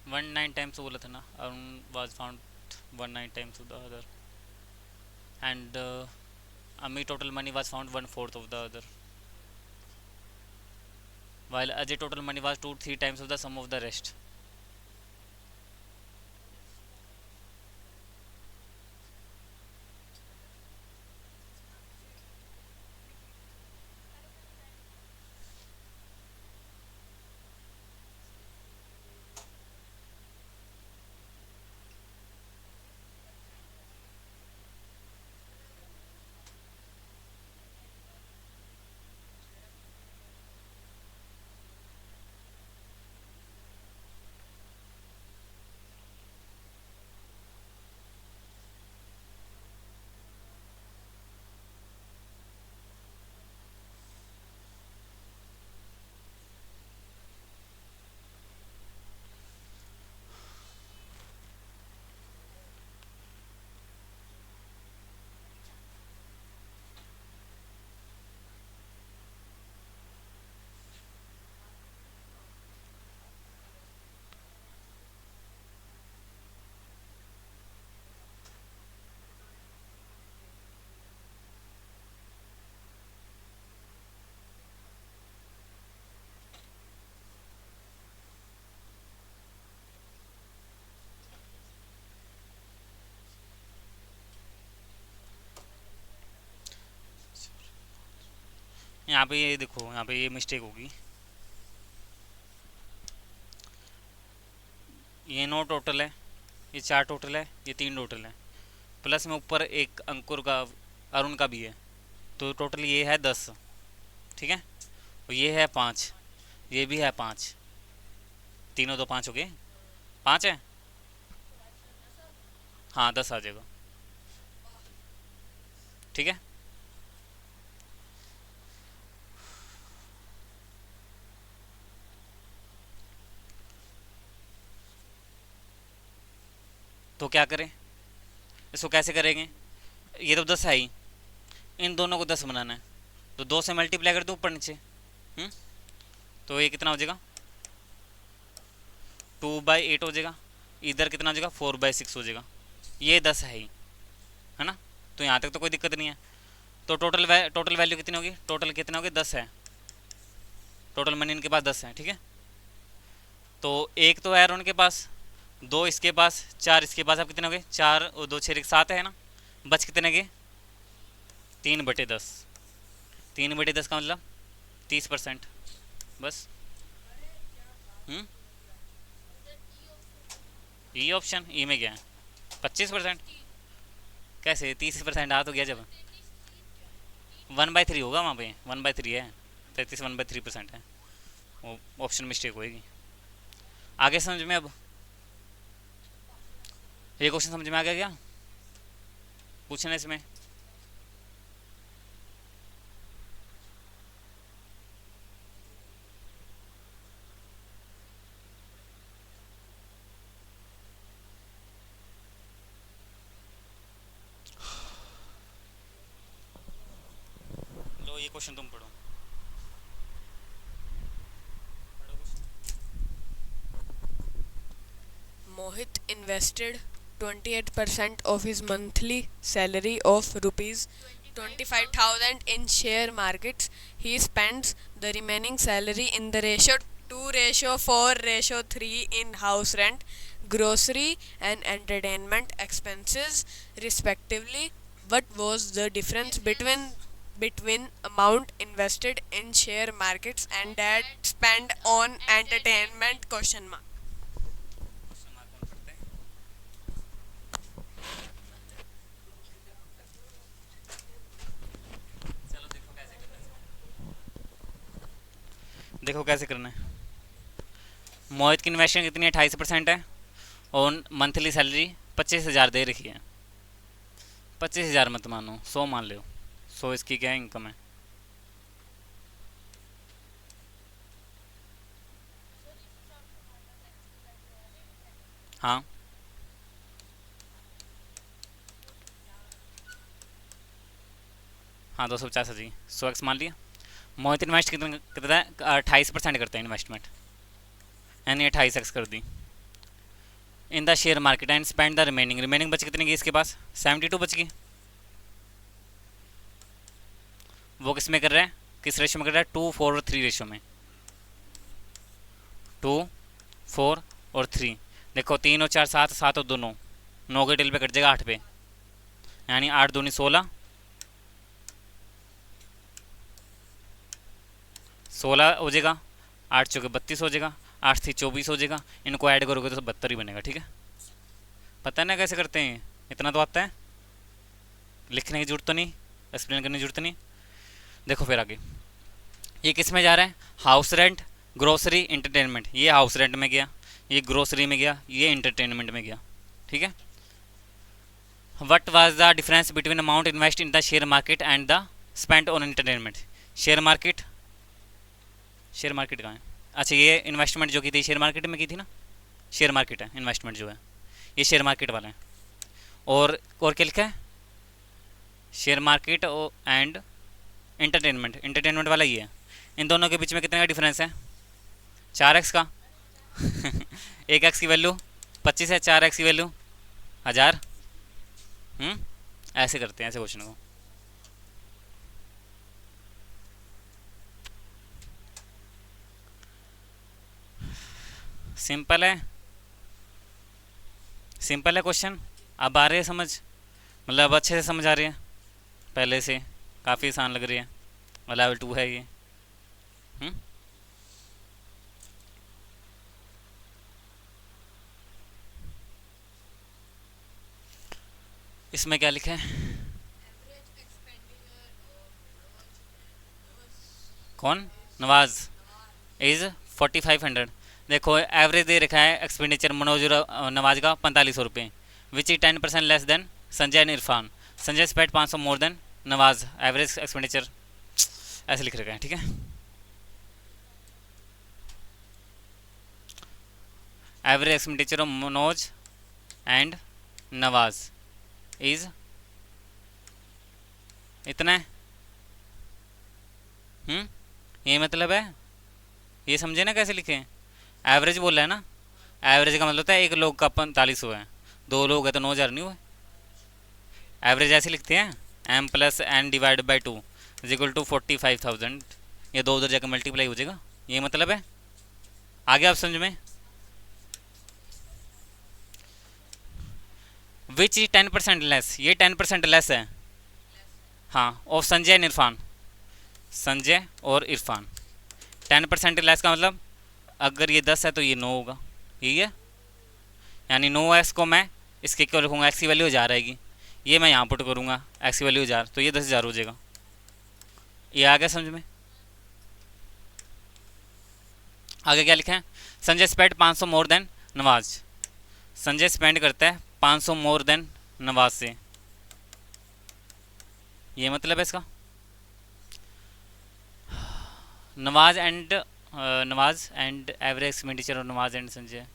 वन नाइन टाइम्स बोला था ना, Arun was found 1/9 times of the other, and Ami total money was found one fourth of the other, while Ajay total money was 2-3 times of the sum of the rest. यहाँ पे ये देखो, यहाँ पे ये मिस्टेक होगी। ये 9 टोटल है, ये 4 टोटल है, ये 3 टोटल है, प्लस में ऊपर एक अंकुर का, अरुण का भी है, तो टोटल ये है 10। ठीक है, और ये है 5, ये भी है 5, तीनों तो 5 हो गए, 5 है। हाँ 10 आ जाएगा। ठीक है, तो क्या करें, इसको कैसे करेंगे? ये तो 10 है ही, इन दोनों को 10 बनाना है, तो 2 से मल्टीप्लाई कर दो ऊपर नीचे। तो ये कितना हो जाएगा, 2/8 हो जाएगा। इधर कितना हो जाएगा, 4/6 हो जाएगा। ये 10 है ही, है ना, तो यहाँ तक तो कोई दिक्कत नहीं है। तो टोटल वैल्यू कितनी होगी, टोटल कितना होगी, 10 है। टोटल मनी इनके पास 10 है। ठीक है, तो एक तो है उनके पास, 2 इसके पास, 4 इसके पास। अब कितने हो गए, 4 और 2 6 7 है ना, बच कितने गए, 3/10। 3/10 का मतलब 30%, बस। ई ऑप्शन, ई में क्या है, 25%। कैसे 30% आ तो गया जब, 1/3 होगा वहाँ पे, 1/3 है, 33 1/3% है, वो ऑप्शन मिस्टेक होएगी। आगे समझ में, अब ये क्वेश्चन समझ में आ गया क्या, पूछना इसमें? लो ये क्वेश्चन तुम पढ़ो। Mohit invested 28% of his monthly salary of rupees 25,000 in share markets. He spends the remaining salary in the ratio 2:4:3 in house rent, grocery and entertainment expenses respectively. What was the difference between amount invested in share markets and that spent on entertainment? Question mark. देखो कैसे करना है। मोहित की इन्वेस्टमेंट कितनी है, 28% है, और मंथली सैलरी 25,000 दे रखी है। 25,000 मत मानो, 100 मान लो, 100 इसकी क्या इनकम है। हाँ हाँ 250 है जी, 100x मान लिया। मोहित इन्वेस्ट कितना करता है, 28% करता है इन्वेस्टमेंट, यानी 28x कर दी in the share market and spend the remaining. Remaining बच कितनी गई इसके पास, 72 बच गई। वो किस में कर रहा है, किस रेशो में कर रहा है, 2 4 और 3 रेशो में, 2 4 और 3। देखो 3 और 4 7, 7 और 2 9, 9 के टेल पे कट जाएगा 8 पे, यानी 8 दूनी 16, 16 हो जाएगा, 8 चौके 32 हो जाएगा, 8 थी 24 हो जाएगा। इनको ऐड करोगे तो 72 ही बनेगा। ठीक है, पता है ना कैसे करते हैं, इतना तो आता है, लिखने की जरूरत तो नहीं, एक्सप्लेन करने की जरूरत नहीं। देखो फिर आगे ये किस में जा रहा है, हाउस रेंट, ग्रोसरी, इंटरटेनमेंट। ये हाउस रेंट में गया, ये ग्रोसरी में गया, ये इंटरटेनमेंट में गया। ठीक है, what was the difference between amount invest in the share market and the spend on entertainment. Share market, share market कहाँ है, अच्छा ये इन्वेस्टमेंट जो की थी शेयर मार्केट में की थी ना, शेयर मार्केट है, इन्वेस्टमेंट जो है ये शेयर मार्केट वाला है। और क्या लिखा है, share market and entertainment, entertainment वाला ये है। इन दोनों के बीच में कितने का डिफरेंस है, 4x का 1x की वैल्यू 25 है, 4x की वैल्यू 1000। ऐसे करते हैं, ऐसे क्वेश्चन को। सिंपल है, सिंपल है क्वेश्चन। अब आ रहे हैं समझ, मतलब अच्छे से समझ आ रही है, पहले से काफ़ी आसान लग रही है। लेवल 2 है ये। इसमें क्या लिखा है, कौन, नवाज इज़ 4500। देखो एवरेज दे रखा है एक्सपेंडिचर मनोज और नवाज का 4500 रुपये, which is 10% less than Sanjay and Irfan. Sanjay spend 500 more than Nawaz, average expenditure ऐसे लिख रखा है। ठीक है, average expenditure of Manoj and Nawaz is इतना है। ये मतलब है, ये समझे ना कैसे लिखे, एवरेज बोल रहा है ना, एवरेज का मतलब होता है एक लोग का 4500 है, 2 लोग है तो 9000 नहीं हुए। एवरेज ऐसे लिखते हैं, m plus n divide by 2 is equal to 45,000। ये 2 उधर जाकर मल्टीप्लाई हो जाएगा, ये मतलब है। आगे आप समझ में, विच इज 10% लेस, ये 10% लेस है। हाँ, और संजय एंड इरफान, संजय और इरफान 10% लेस का मतलब अगर ये 10 है तो ये 9 होगा, यही है। यानी 9x को मैं इसके इक्वल रखूँगा, x की वैल्यू 1000 आएगी, ये मैं यहाँ पुट करूँगा x की वैल्यू 1000, तो ये 10,000 हो जाएगा। ये आ गया समझ में। आगे क्या लिखा है, Sanjay spend 500 more than Nawaz. Sanjay spend करता है 500 मोर देन नवाज से, ये मतलब है इसका। नवाज एंड एवरेज एक्सपेंडिचर और नवाज एंड संजय,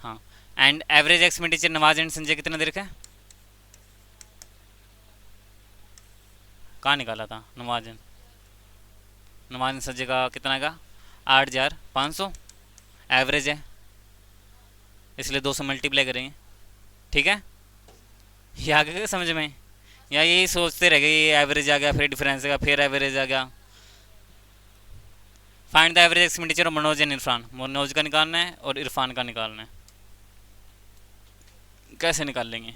हाँ, and average expenditure Nawaz and Sanjay कितना दे रखा है, कहाँ निकाला था, नवाज एंड संजय का कितना का 8500, एवरेज है इसलिए 200 मल्टीप्लाई करेंगे। ठीक है, ये आ गया समझ में, या यही सोचते रह गए, ये एवरेज आ गया, फिर डिफरेंस आ, फिर एवरेज आ गया। Find the average expenditure of Manoj and Irfan, Manoj का निकालना है और इरफान का निकालना है। कैसे निकाल लेंगे,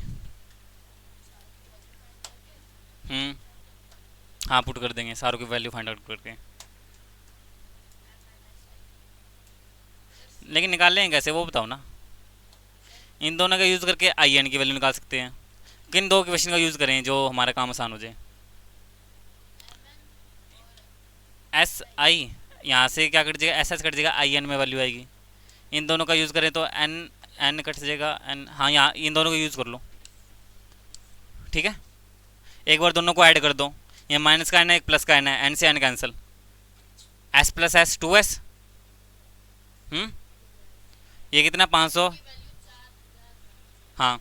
हाँ पुट कर देंगे सारों की वैल्यू फाइंड आउट करके, लेकिन निकाल लेंगे कैसे वो बताओ ना। इन दोनों का यूज़ करके आई एन की वैल्यू निकाल सकते हैं, किन दो क्वेश्चन का यूज़ करें जो हमारा काम आसान हो जाए। एस आई यहाँ से क्या कट जाएगा, एस एस कट जाएगा, आई एन में वैल्यू आएगी। इन दोनों का यूज़ करें तो एन एन कट जाएगा, एन, हाँ यहाँ इन दोनों का यूज़ कर लो। ठीक है, एक बार दोनों को ऐड कर दो, ये माइनस का एन है, एक प्लस का एन है, एन से N cancel, S plus S 2s, ये कितना 500, हाँ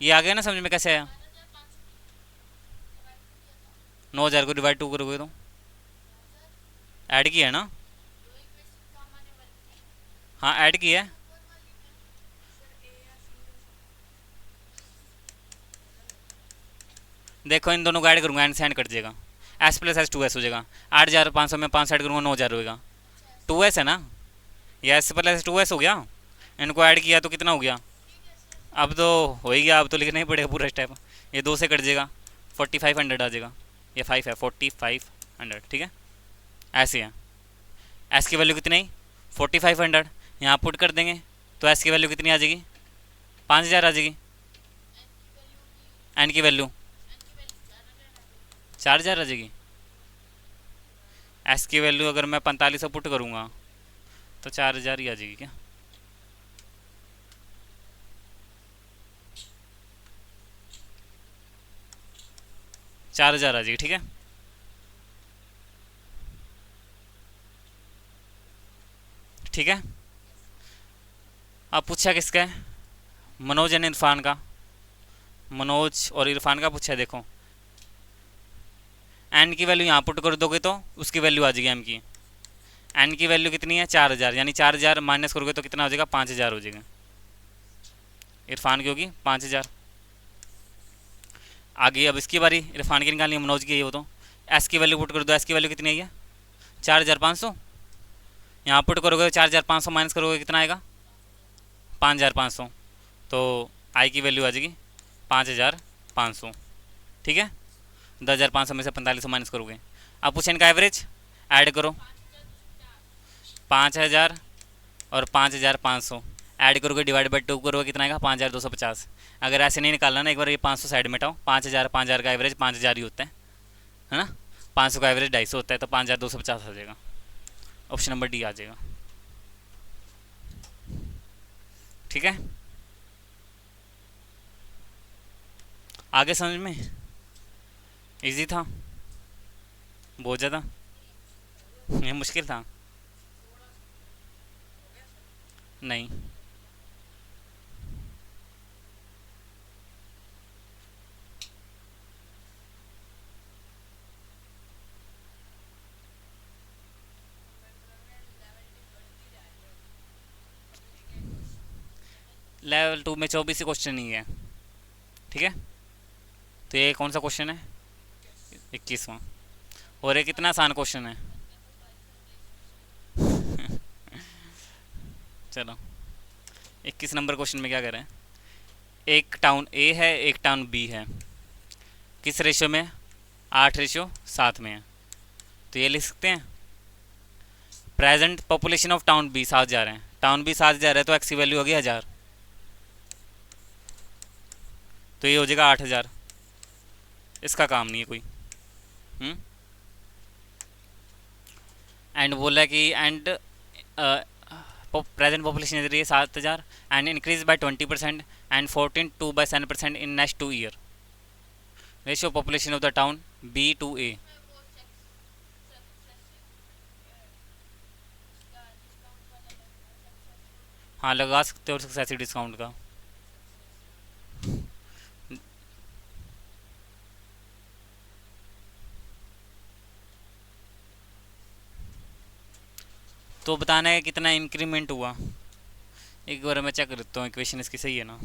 ये आ गया ना समझ में कैसे आया। 9000 को डिवाइड 2 करोगे तो ऐड किया है ना, हाँ ऐड किया है। देखो इन दोनों को ऐड करूँगा, एंड से एंड कट जाएगा, एस प्लस एस 2s हो जाएगा। 8,500 में 5 ऐड करूँगा 9,000 होगा। 2s है ना, ये एस प्लस 2s हो गया, इनको ऐड किया तो कितना हो गया, अब तो हो ही गया, अब तो लिखना ही पड़ेगा पूरा स्टेप। ये 2 से कट जाएगा, 4,500 आ जाएगा, ये 5 है 4,500, ठीक है। ऐसे है, एस की वैल्यू कितनी, 4,500, यहाँ पुट कर देंगे तो एस की वैल्यू कितनी आ जाएगी, 5,000 आ जाएगी। एन की वैल्यू 4,000 आ जाएगी। एस की वैल्यू अगर मैं 4500 पुट करूँगा तो 4,000 ही आ जाएगी क्या। चार हजार आ जाएगी, ठीक है। ठीक है, अब पूछा किसका है, मनोज एंड इरफान का, मनोज और इरफान का पूछा है। देखो एन की वैल्यू यहाँ पुट कर दोगे तो उसकी वैल्यू आ जाएगी एम की। एन की वैल्यू कितनी है, 4,000, यानी 4,000 माइनस करोगे तो कितना हो जाएगा, 5,000 हो जाएगा। इरफान की होगी 5,000। आगे अब इसकी बारी, इरफान की निकालनी है, मनोज की है वो तो। एस की वैल्यू पुट कर दो, एस की वैल्यू कितनी आई है, 4,500। यहाँ पुट करोगे 4,500 माइनस करोगे कितना आएगा, 5,500। तो आई की वैल्यू आ जाएगी 5,500, ठीक है। 10,500 में से 4500 माइनस करोगे। अब पूछे इनका एवरेज ऐड करो, 5,000 और 5,500 ऐड करोगे, डिवाइड बाई 2 करोगे, कितना आएगा, 5,250। अगर ऐसे नहीं निकालना ना, एक बार ये 500 साइड में हटाओ, 5,000 का एवरेज 5,000 ही होता है ना। 500 का एवरेज 250 होता है, तो 5,250 आ जाएगा। ऑप्शन नंबर डी आ जाएगा, ठीक है। आगे समझ में, इजी था, बहुत ज़्यादा ये मुश्किल था नहीं। लेवल 2 में 24 ही क्वेश्चन ही है, ठीक है। तो ये कौन सा क्वेश्चन है, 21वां, और ये कितना आसान क्वेश्चन है। चलो 21 नंबर क्वेश्चन में क्या करें, एक टाउन ए है, एक टाउन बी है, किस रेशियो में, 8:7 में है। तो ये लिख सकते हैं, present population of town B 7,000 है, टाउन बी 7,000 है, तो एक्स की वैल्यू होगी 1,000, तो ये हो जाएगा 8,000। इसका काम नहीं है कोई। एंड बोला कि एंड प्रेजेंट पॉपुलेशन इधर ये 7,000 and increase by 20% and 14.2% in next 2 year. Ratio population of the town B to A. हाँ लगा सकते हो सक्सेसिव डिस्काउंट का। तो बताना है कितना इंक्रीमेंट हुआ, एक बार मैं चेक करता हूँ इक्वेशन इसकी सही है ना।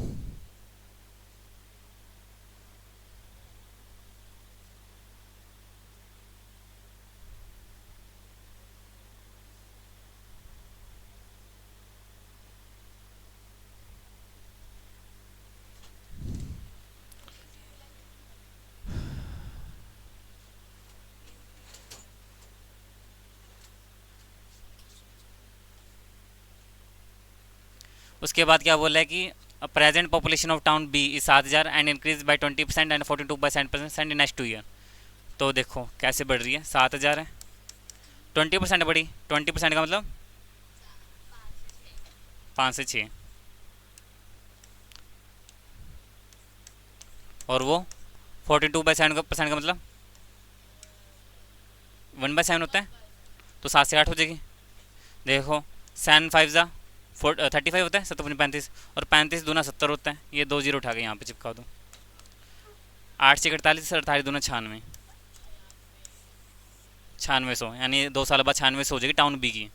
उसके बाद क्या बोला है कि present population of town B is 7,000 and increase by 20% and 42.7% in next 2 year. तो देखो कैसे बढ़ रही है, 7,000 है, 20% बढ़ी, 20% का मतलब 5 से 6, और वो 42/7% का मतलब 1/7 होता है, तो 7 से 8 हो जाएगी। देखो 7 5 जा 35 होता है, 7 35, और 35 दूना 70 होता है, ये 2 जीरो उठा के यहाँ पे चिपका दो। 8 से 48, 48 दूना 96, 9600, यानी 2 साल बाद 9600 हो जाएगी टाउन बी की,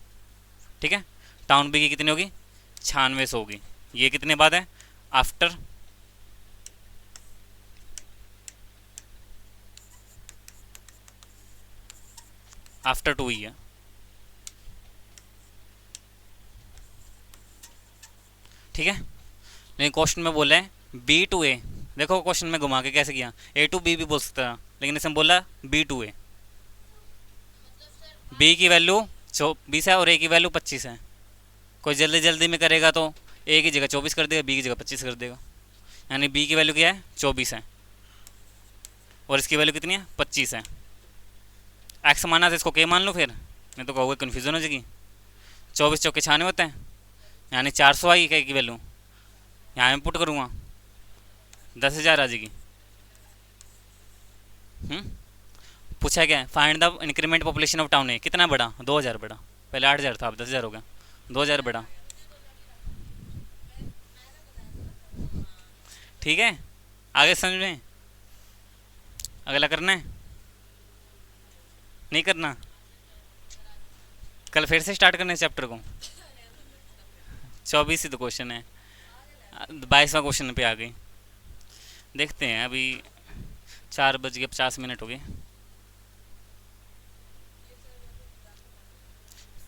ठीक है। टाउन बी की कितनी होगी, 9600 होगी। ये कितने बाद है, आफ्टर आफ्टर 2 ईयर। ठीक है, लेकिन क्वेश्चन में बोला है बी टू ए। देखो क्वेश्चन में घुमा के कैसे किया, ए टू बी भी बोल सकता था, लेकिन इसमें बोला बी टू ए। बी की वैल्यू 24 है और ए की वैल्यू 25 है। कोई जल्दी जल्दी में करेगा तो ए की जगह 24 कर देगा, बी की जगह 25 कर देगा। यानी बी की वैल्यू क्या है, 24 है, और इसकी वैल्यू कितनी है, 25 है। एक्स माना तो इसको के मान लो, फिर नहीं तो कहोगे कन्फ्यूजन हो जाएगी। 24 चौके 96 होते हैं, यानी 400 आई के की वैल्यू। यहाँ मैं पुट करूँगा 10,000 आ जाएगी। पूछा क्या है, find the increment population of town है, कितना बढ़ा, 2,000 बढ़ा। पहले 8,000 था, अब 10,000 हो गया, 2,000 बढ़ा। ठीक है, आगे समझ में। अगला करना है, नहीं करना, कल फिर से स्टार्ट करना है चैप्टर को। 24 ही तो क्वेश्चन है, 22वां क्वेश्चन पे आ गई। देखते हैं, अभी 4:50 हो गए।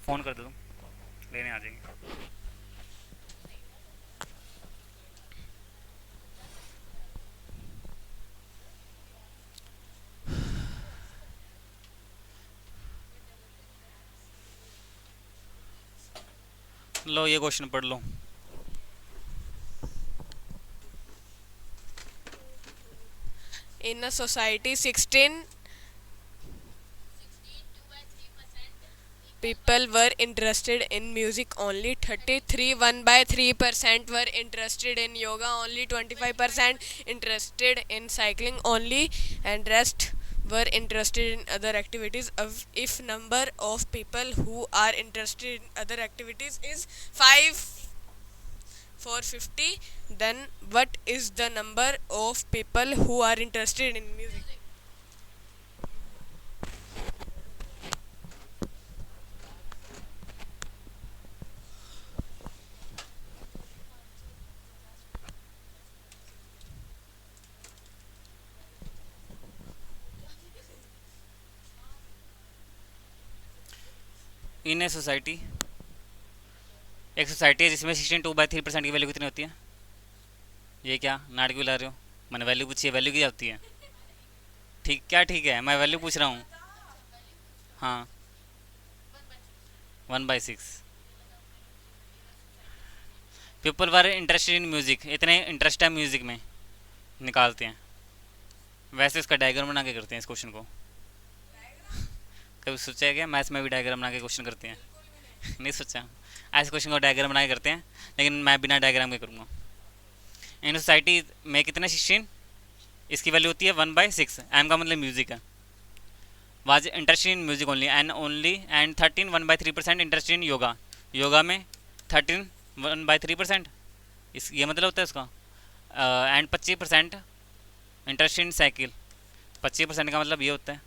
फ़ोन कर दो, लेने आ जाएंगे। लो ये क्वेश्चन पढ़ लो। In a society, 16 people were interested in music only. 33 1/3% were interested in yoga only. 25% interested in cycling only, and rest were interested in other activities. If number of people who are interested in other activities is 5 450, then what is the number of people who are interested in music? In a society, एक सोसाइटी है जिसमें 62/3% की वैल्यू कितनी होती है। ये क्या नाटक ला रहे हो, मैंने वैल्यू पूछी है, वैल्यू की होती है। ठीक, क्या ठीक है, मैं वैल्यू पूछ रहा हूँ। हाँ, 1/6 people were interested in music, इतने इंटरेस्ट है म्यूज़िक में, निकालते हैं। वैसे इसका डायग्राम बना के करते हैं इस क्वेश्चन को। कभी सोचा है क्या, मैथ्स में भी डायग्राम बना के क्वेश्चन करते हैं? नहीं सोचा, ऐसे क्वेश्चन को डायग्राम बना के करते हैं, लेकिन मैं बिना डायग्राम के करूँगा। इन सोसाइटी में कितने 16, इसकी वैल्यू होती है 1/6। एम का मतलब म्यूज़िक है। Was interested in music only and 13 1/3% interested in yoga. Yoga में 13 1/3%, इस ये मतलब होता है इसका। And 25% interested in cycle. 25% का मतलब ये होता है।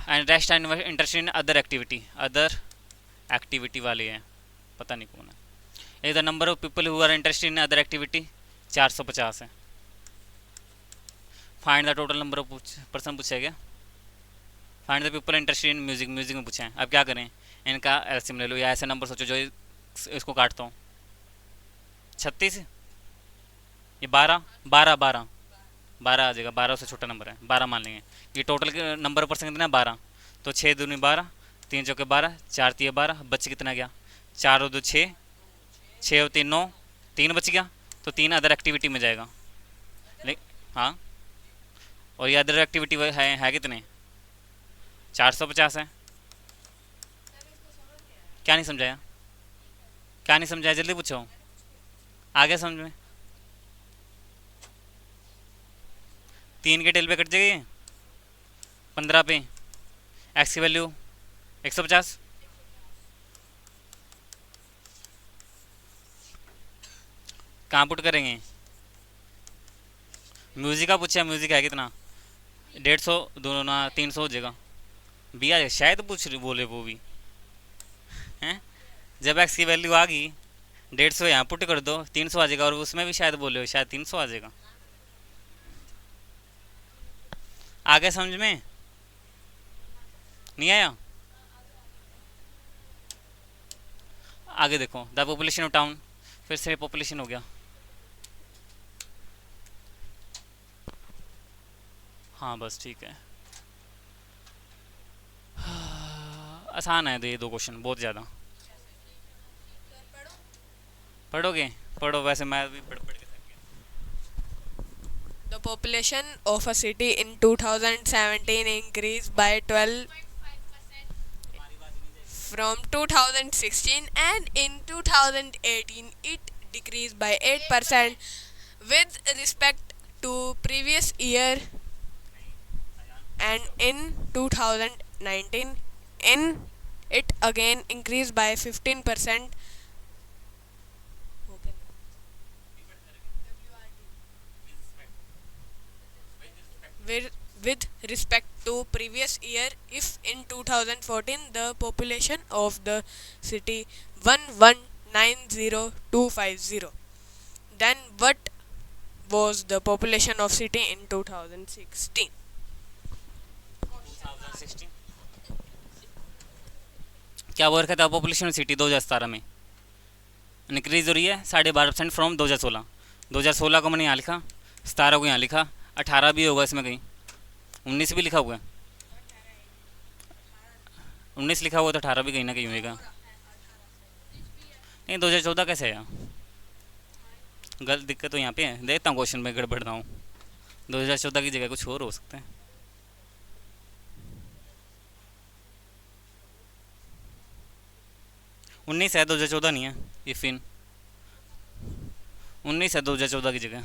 And rest and interested in other activity वाले हैं, पता नहीं कौन है। The number of people who are interested in other activity 450 है। Find the total number of person पूछा गया। Find the people interested in music में पूछा है। अब क्या करें, इनका एलसीएम ले लो, या ऐसे नंबर सोचो जो इसको काटता हूँ। 36, ये 12 12 12 12 आ जाएगा, 12 से छोटा नंबर है, 12 मान लेंगे। ये टोटल नंबर पर्सन कितना है, 12। तो 6 दूनी 12, 3 चौके 12, 4 3 12, बच कितना गया, 4 और 2 6, 6 और 3 9, 3 बच गया। तो 3 अदर एक्टिविटी में जाएगा। हाँ, और ये अदर एक्टिविटी है कितने, 450 है। क्या नहीं समझाया, क्या नहीं समझाया, जल्दी पूछो, आगे समझ में। 3 के टेल पे कट जाएगी, 15 पे एक्स की वैल्यू 150। कहाँ पुट करेंगे, म्यूज़िक का पूछा, म्यूज़िक है कितना, 150 दोनों ना 300 हो जाएगा, बी आ जाएगा शायद। पूछ रही बोले वो भी हैं, जब एक्स की वैल्यू आ गई 150 यहाँ पुट कर दो, 300 आ जाएगा। और उसमें भी शायद बोले हो, शायद 300 आ जाएगा। आगे समझ में। नहीं आया? आगे देखो, द पॉपुलेशन ऑफ टाउन, फिर से पॉपुलेशन हो गया। हाँ बस ठीक है। आसान है ये दो क्वेश्चन, बहुत ज़्यादा। पढ़ोगे? पढ़ो, वैसे मैं भी पढ़ पढ़ के थक गया। The population of a city in 2017 increased by 12 from 2016, and in 2018 it decreased by 8% with respect to previous year, and in 2019 in it again increased by 15% with, with respect to previous year. If in 2014 the population of the city 1190250, then what was the population of city in 2016? 2016 क्या वो रखा था? पॉपुलेशन सिटी 2017 में इंक्रीज हो रही है 12.5% फ्रॉम 2016। 2016 को मैंने यहाँ लिखा, 17 को यहाँ लिखा, 18 भी होगा इसमें कहीं, 19 भी लिखा हुआ है। 19 लिखा हुआ तो 18 भी कहीं ना कहीं होगा। नहीं 2014 कैसे है? गलत दिक्कत तो यहाँ पे है। देखता हूँ क्वेश्चन में गड़बड़ ना हो, 2014 की जगह कुछ और हो सकता है। उन्नीस है, 2014 नहीं है। इफिन 19 है 2014 की जगह।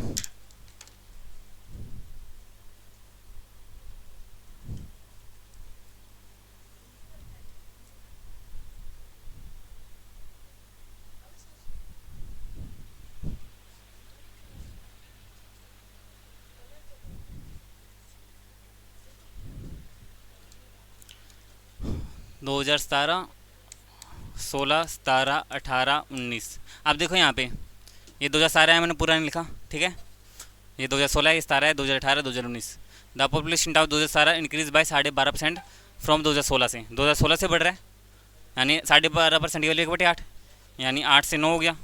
दो हज़ार 17, 16, 17, 18, 19। आप देखो यहाँ पे ये 2017 है, मैंने पूरा नहीं लिखा, ठीक है। ये 2016 है, ये 17 है, 2018, 2019। The population of 2017 increase by 12.5% from 2016 से। 2016 से बढ़ रहा है, यानी 12.5% की वैल्यू 1/8, यानी 8 से 9 हो गया।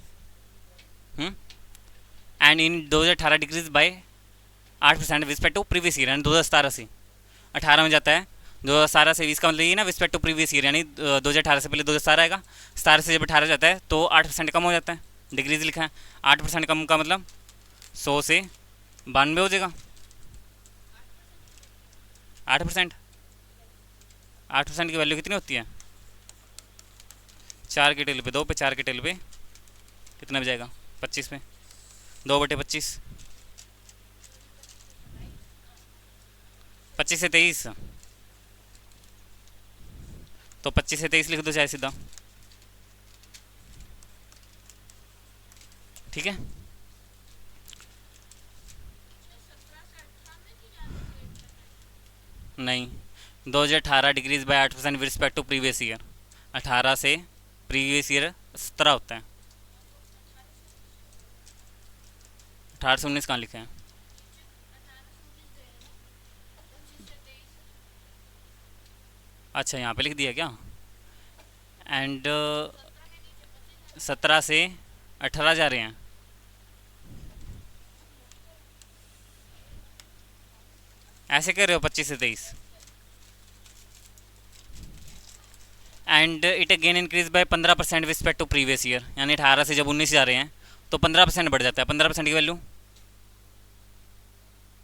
And in 2018 decrease by 8% respect to previous year, यानी 2017 से 18 में जाता है। 2017 से 20 का मतलब ये ना रिस्पेक्ट टू प्रीवियस ईयर, यानी 2018 से पहले 2017 आएगा, 17 से जब 18 जाता है तो 8% कम हो जाता है। डिक्रीज लिखा है, 8% कम का मतलब 100 से 92 हो जाएगा। 8%, 8% की वैल्यू कितनी होती है? 4 के टेल पे 2 पे 4 के टेल पे कितना बजाएगा? 25 पे 2/25, 25 से 23, तो 25 से 23 लिख दो चाहे सीधा, ठीक है। नहीं, 2018 decrease by 8% with respect to previous year. 18 से प्रीवियस ईयर 17 होता है। 18 से 19 कहाँ लिखा है? अच्छा यहाँ पे लिख दिया क्या? एंड 17 से 18 जा रहे हैं। ऐसे कर रहे हो 25 से 23। And it again increase by 15% respect to previous year, यानी 18 से जब 19 जा रहे हैं तो 15% बढ़ जाता है। 15% की वैल्यू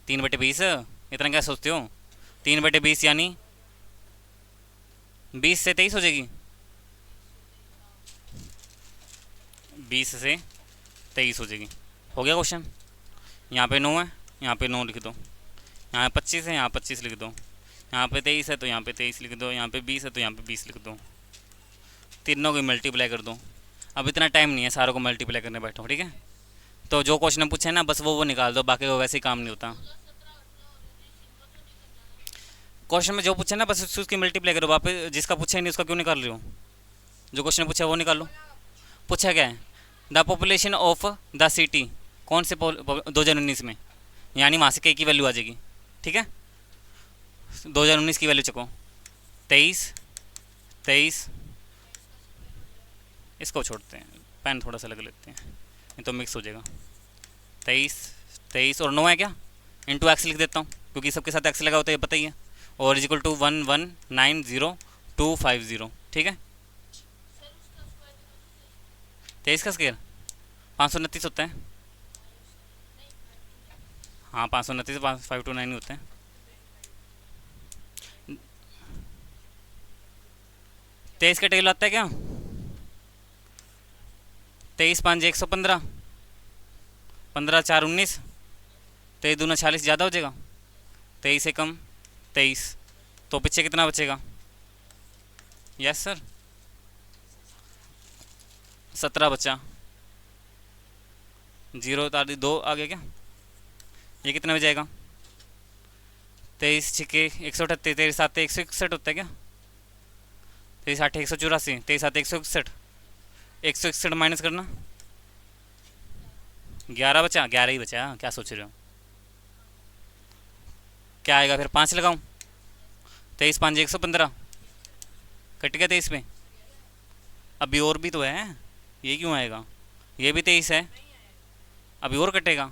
3/20। इतना क्या सोचते हो? 3/20 यानी 20 से 23 हो जाएगी। 20 से 23 हो जाएगी। हो गया क्वेश्चन। यहाँ पे 9 है, यहाँ पे 9 लिख दो। यहाँ 25 है, यहाँ 25 लिख दो। यहाँ पे 23 है तो यहाँ पे 23 लिख दो। यहाँ पे 20 है तो यहाँ पे 20 लिख दो। तीनों को मल्टीप्लाई कर दो। अब इतना टाइम नहीं है सारों को मल्टीप्लाई करने बैठो, ठीक है। तो जो क्वेश्चन पूछे ना बस वो निकाल दो, बाकी को वैसे ही काम नहीं होता। क्वेश्चन में जो पूछे ना बस उसकी मल्टीप्लाई करो। वापस जिसका पूछा ही नहीं उसका क्यों निकाल रहे हो? जो क्वेश्चन पूछा वो निकालो। पूछा क्या है? The population of the city, कौन से 2019 में, यानी वहाँ से के की वैल्यू आ जाएगी, ठीक है। 2019 की वैल्यू चको 23, 23, इसको छोड़ते हैं, पेन थोड़ा सा लग लेते हैं, नहीं तो मिक्स हो जाएगा। 23, 23 और 9 है क्या, इंटू एक्स लिख देता हूँ क्योंकि सबके साथ एक्स लगा होता है, ये पता ही है। और इज इक्वल टू 1190,250, ठीक है। 23 का स्केयर 529 होता है। हाँ 529 529 ही होते हैं। 23 का टेल आता है क्या, 23 5 115, 15 4 19, 23 दूना 40, ज़्यादा हो जाएगा। 23 से कम 23, तो पीछे कितना बचेगा। यस सर 17 बचा, 0 उतार दी, 2 आ गया क्या, ये कितना बच जाएगा। 23 छिके 138, 23 7 161 होता है क्या, 23 8 184, 23 7 161, 161 माइनस करना, 11 बचा, 11 ही बचा, क्या सोच रहे हो। क्या आएगा फिर, 5 लगाऊं, 23 5 115, कट गया 23 में। अभी और भी तो है, ये क्यों आएगा, ये भी 23 है, अभी और कटेगा,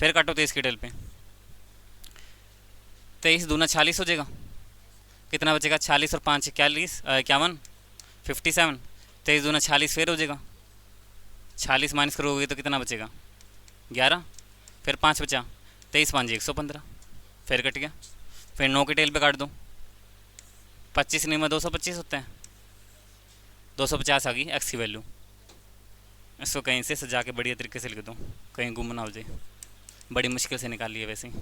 फिर काटो 23 के टेल पे। 23 दूना 40 हो जाएगा, कितना बचेगा, 40 और 5 41 51 57, 23 दूना 40 फिर हो जाएगा, 40 माइनस करोगे तो कितना बचेगा 11, फिर 5 बचा, 23 5 115, फिर कट गया, फिर 9 के टेल पे काट दो, 25 नहीं में 225 होता है, 250 आ गई एक्स की वैल्यू। इसको कहीं से सजा के बढ़िया तरीके से लिख दो, कहीं गुम ना हो जाए, बड़ी मुश्किल से निकाल लिए वैसे ही,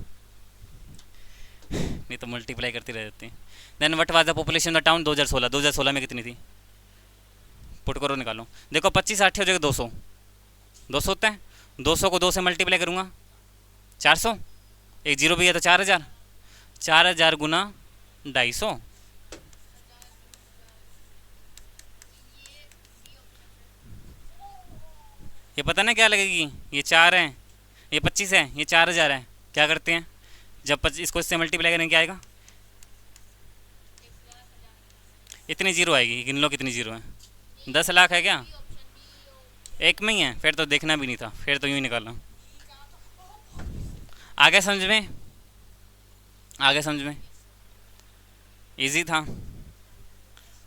नहीं तो मल्टीप्लाई करती रह जाती है। Then what was the population the town 2016, 2016 में कितनी थी, पुट करो निकालो। देखो 25 8 हो जाएगा 200, 200 होता है, 200 को 2 से मल्टीप्लाई करूँगा 400, एक जीरो भी है तो 4000, 4000 गुना 250, ये पता ना क्या लगेगी, ये 4 है, ये 25 है, ये 4000 है। क्या करते हैं जब इसको इससे मल्टीप्लाई करेंगे क्या आएगा, इतनी जीरो आएगी, गिन लो कितनी जीरो है, 10 लाख है क्या, एक में ही है, फिर तो देखना भी नहीं था, फिर तो यूँ ही निकालना। आगे समझ में, आगे समझ में, इजी था,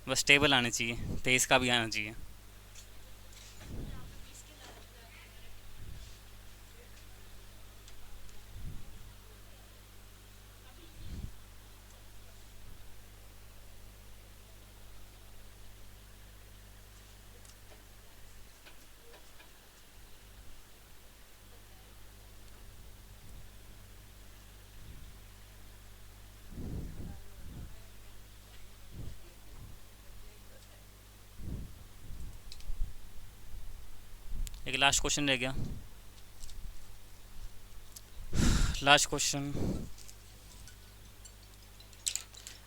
बस टेबल आने चाहिए, 23 का भी आना चाहिए। एक लास्ट क्वेश्चन रह गया, लास्ट क्वेश्चन,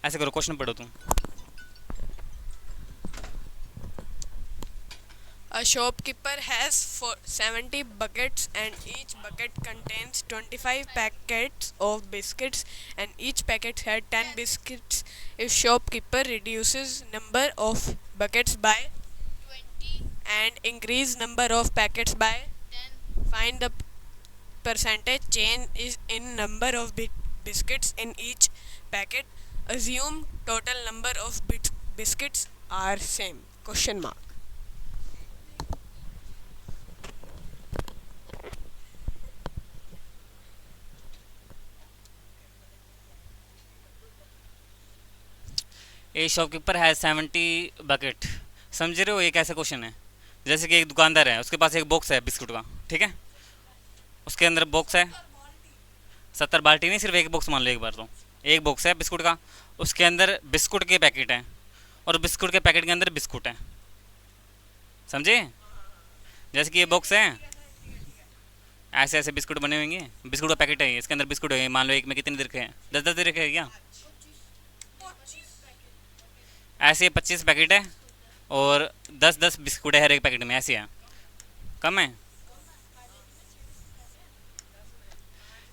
ऐसे करो क्वेश्चन पढ़ो तुम। A shopkeeper has 70 buckets and each bucket contains 25 packets of biscuits and each packet had 10 biscuits. If shopkeeper reduces number of buckets by 20, and increase number of packets by 10, find the percentage change is in number of biscuits in each packet. Assume total number of biscuits are same, question mark. A shopkeeper है 70 बकेट, समझ रहे हो ये कैसा क्वेश्चन है। जैसे कि एक दुकानदार है, उसके पास एक बॉक्स है बिस्कुट का, ठीक है, उसके अंदर बॉक्स है 70 बाल्टी नहीं, सिर्फ एक बॉक्स मान लो, एक बार तो एक बॉक्स है बिस्कुट का, उसके अंदर बिस्कुट के पैकेट हैं और बिस्कुट के पैकेट के अंदर बिस्कुट हैं, समझे। जैसे कि ये बॉक्स है, ऐसे ऐसे बिस्कुट बने होंगे, बिस्कुट का पैकेट है, इसके अंदर बिस्कुट है, मान लो एक में कितने रखे हैं, 10 रखे हैं क्या, ऐसे 25 पैकेट है और 10 बिस्कुट है हर एक पैकेट में, ऐसे है, कम है।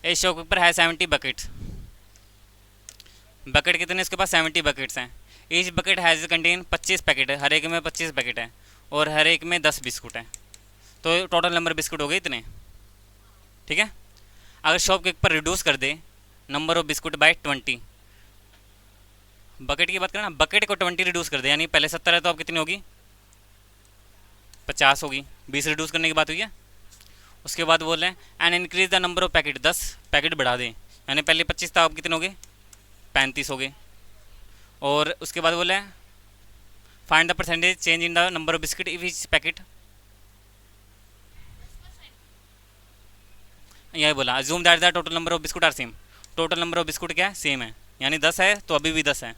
इस शॉपकीपर है 70 बकेट्स, बकेट कितने इसके पास 70 बकेट्स हैं, each bucket has contain 25 packet है, हर एक में 25 पैकेट है और हर एक में 10 बिस्कुट है, तो टोटल नंबर बिस्कुट हो गए इतने। ठीक है, अगर शॉपकीपर रिड्यूस कर दे number of biscuit by 20, bucket की बात करें ना, बकेट को 20 रिड्यूस कर दे, यानी पहले 70 है तो अब कितनी होगी 50 होगी, 20 रिड्यूस करने की बात हुई है। उसके बाद बोल रहे हैं and increase the number of packet, 10 packet बढ़ा दें, यानी पहले 25 था अब कितने हो गए 35 हो गए। और उसके बाद बोले find the percentage change in the number of biscuit if each packet, यही बोला assume that the total number of biscuit are same, total number of biscuit क्या है सेम है, यानी 10 है तो अभी भी 10 है।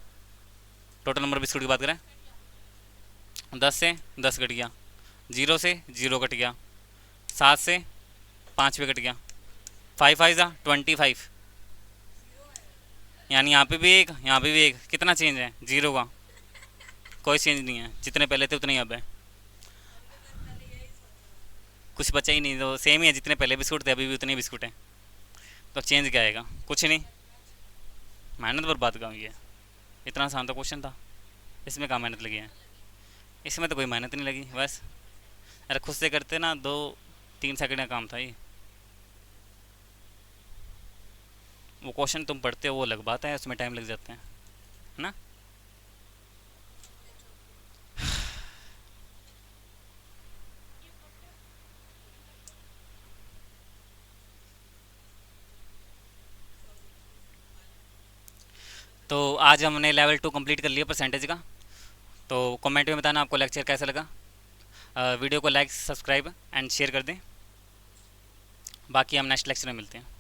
टोटल नंबर बिस्कुट की बात करें 10 से 10 कट गया, 0 से 0 कट गया, 7 से 5 पे कट गया, 5 5 जा 25, यानी यहाँ पे भी एक यहाँ पे भी एक, कितना चेंज है 0 का, कोई चेंज नहीं है, जितने पहले थे उतने ही अब है, कुछ बचा ही नहीं, तो सेम ही है, जितने पहले बिस्कुट थे अभी भी उतने बिस्कुट हैं, तो चेंज क्या आएगा कुछ नहीं, मेहनत बर्बाद का ये, इतना आसान तो क्वेश्चन था, इसमें कहाँ मेहनत लगी है, इसमें तो कोई मेहनत नहीं लगी, बस अरे खुद से करते ना 2-3 सेकंड का काम था ये, वो क्वेश्चन तुम पढ़ते हो वो अलग बात है, उसमें टाइम लग जाते हैं ना। तो आज हमने लेवल 2 कंप्लीट कर लिया परसेंटेज का, तो कमेंट में बताना आपको लेक्चर कैसा लगा, वीडियो को लाइक सब्सक्राइब एंड शेयर कर दें, बाकी हम नेक्स्ट लेक्चर में मिलते हैं।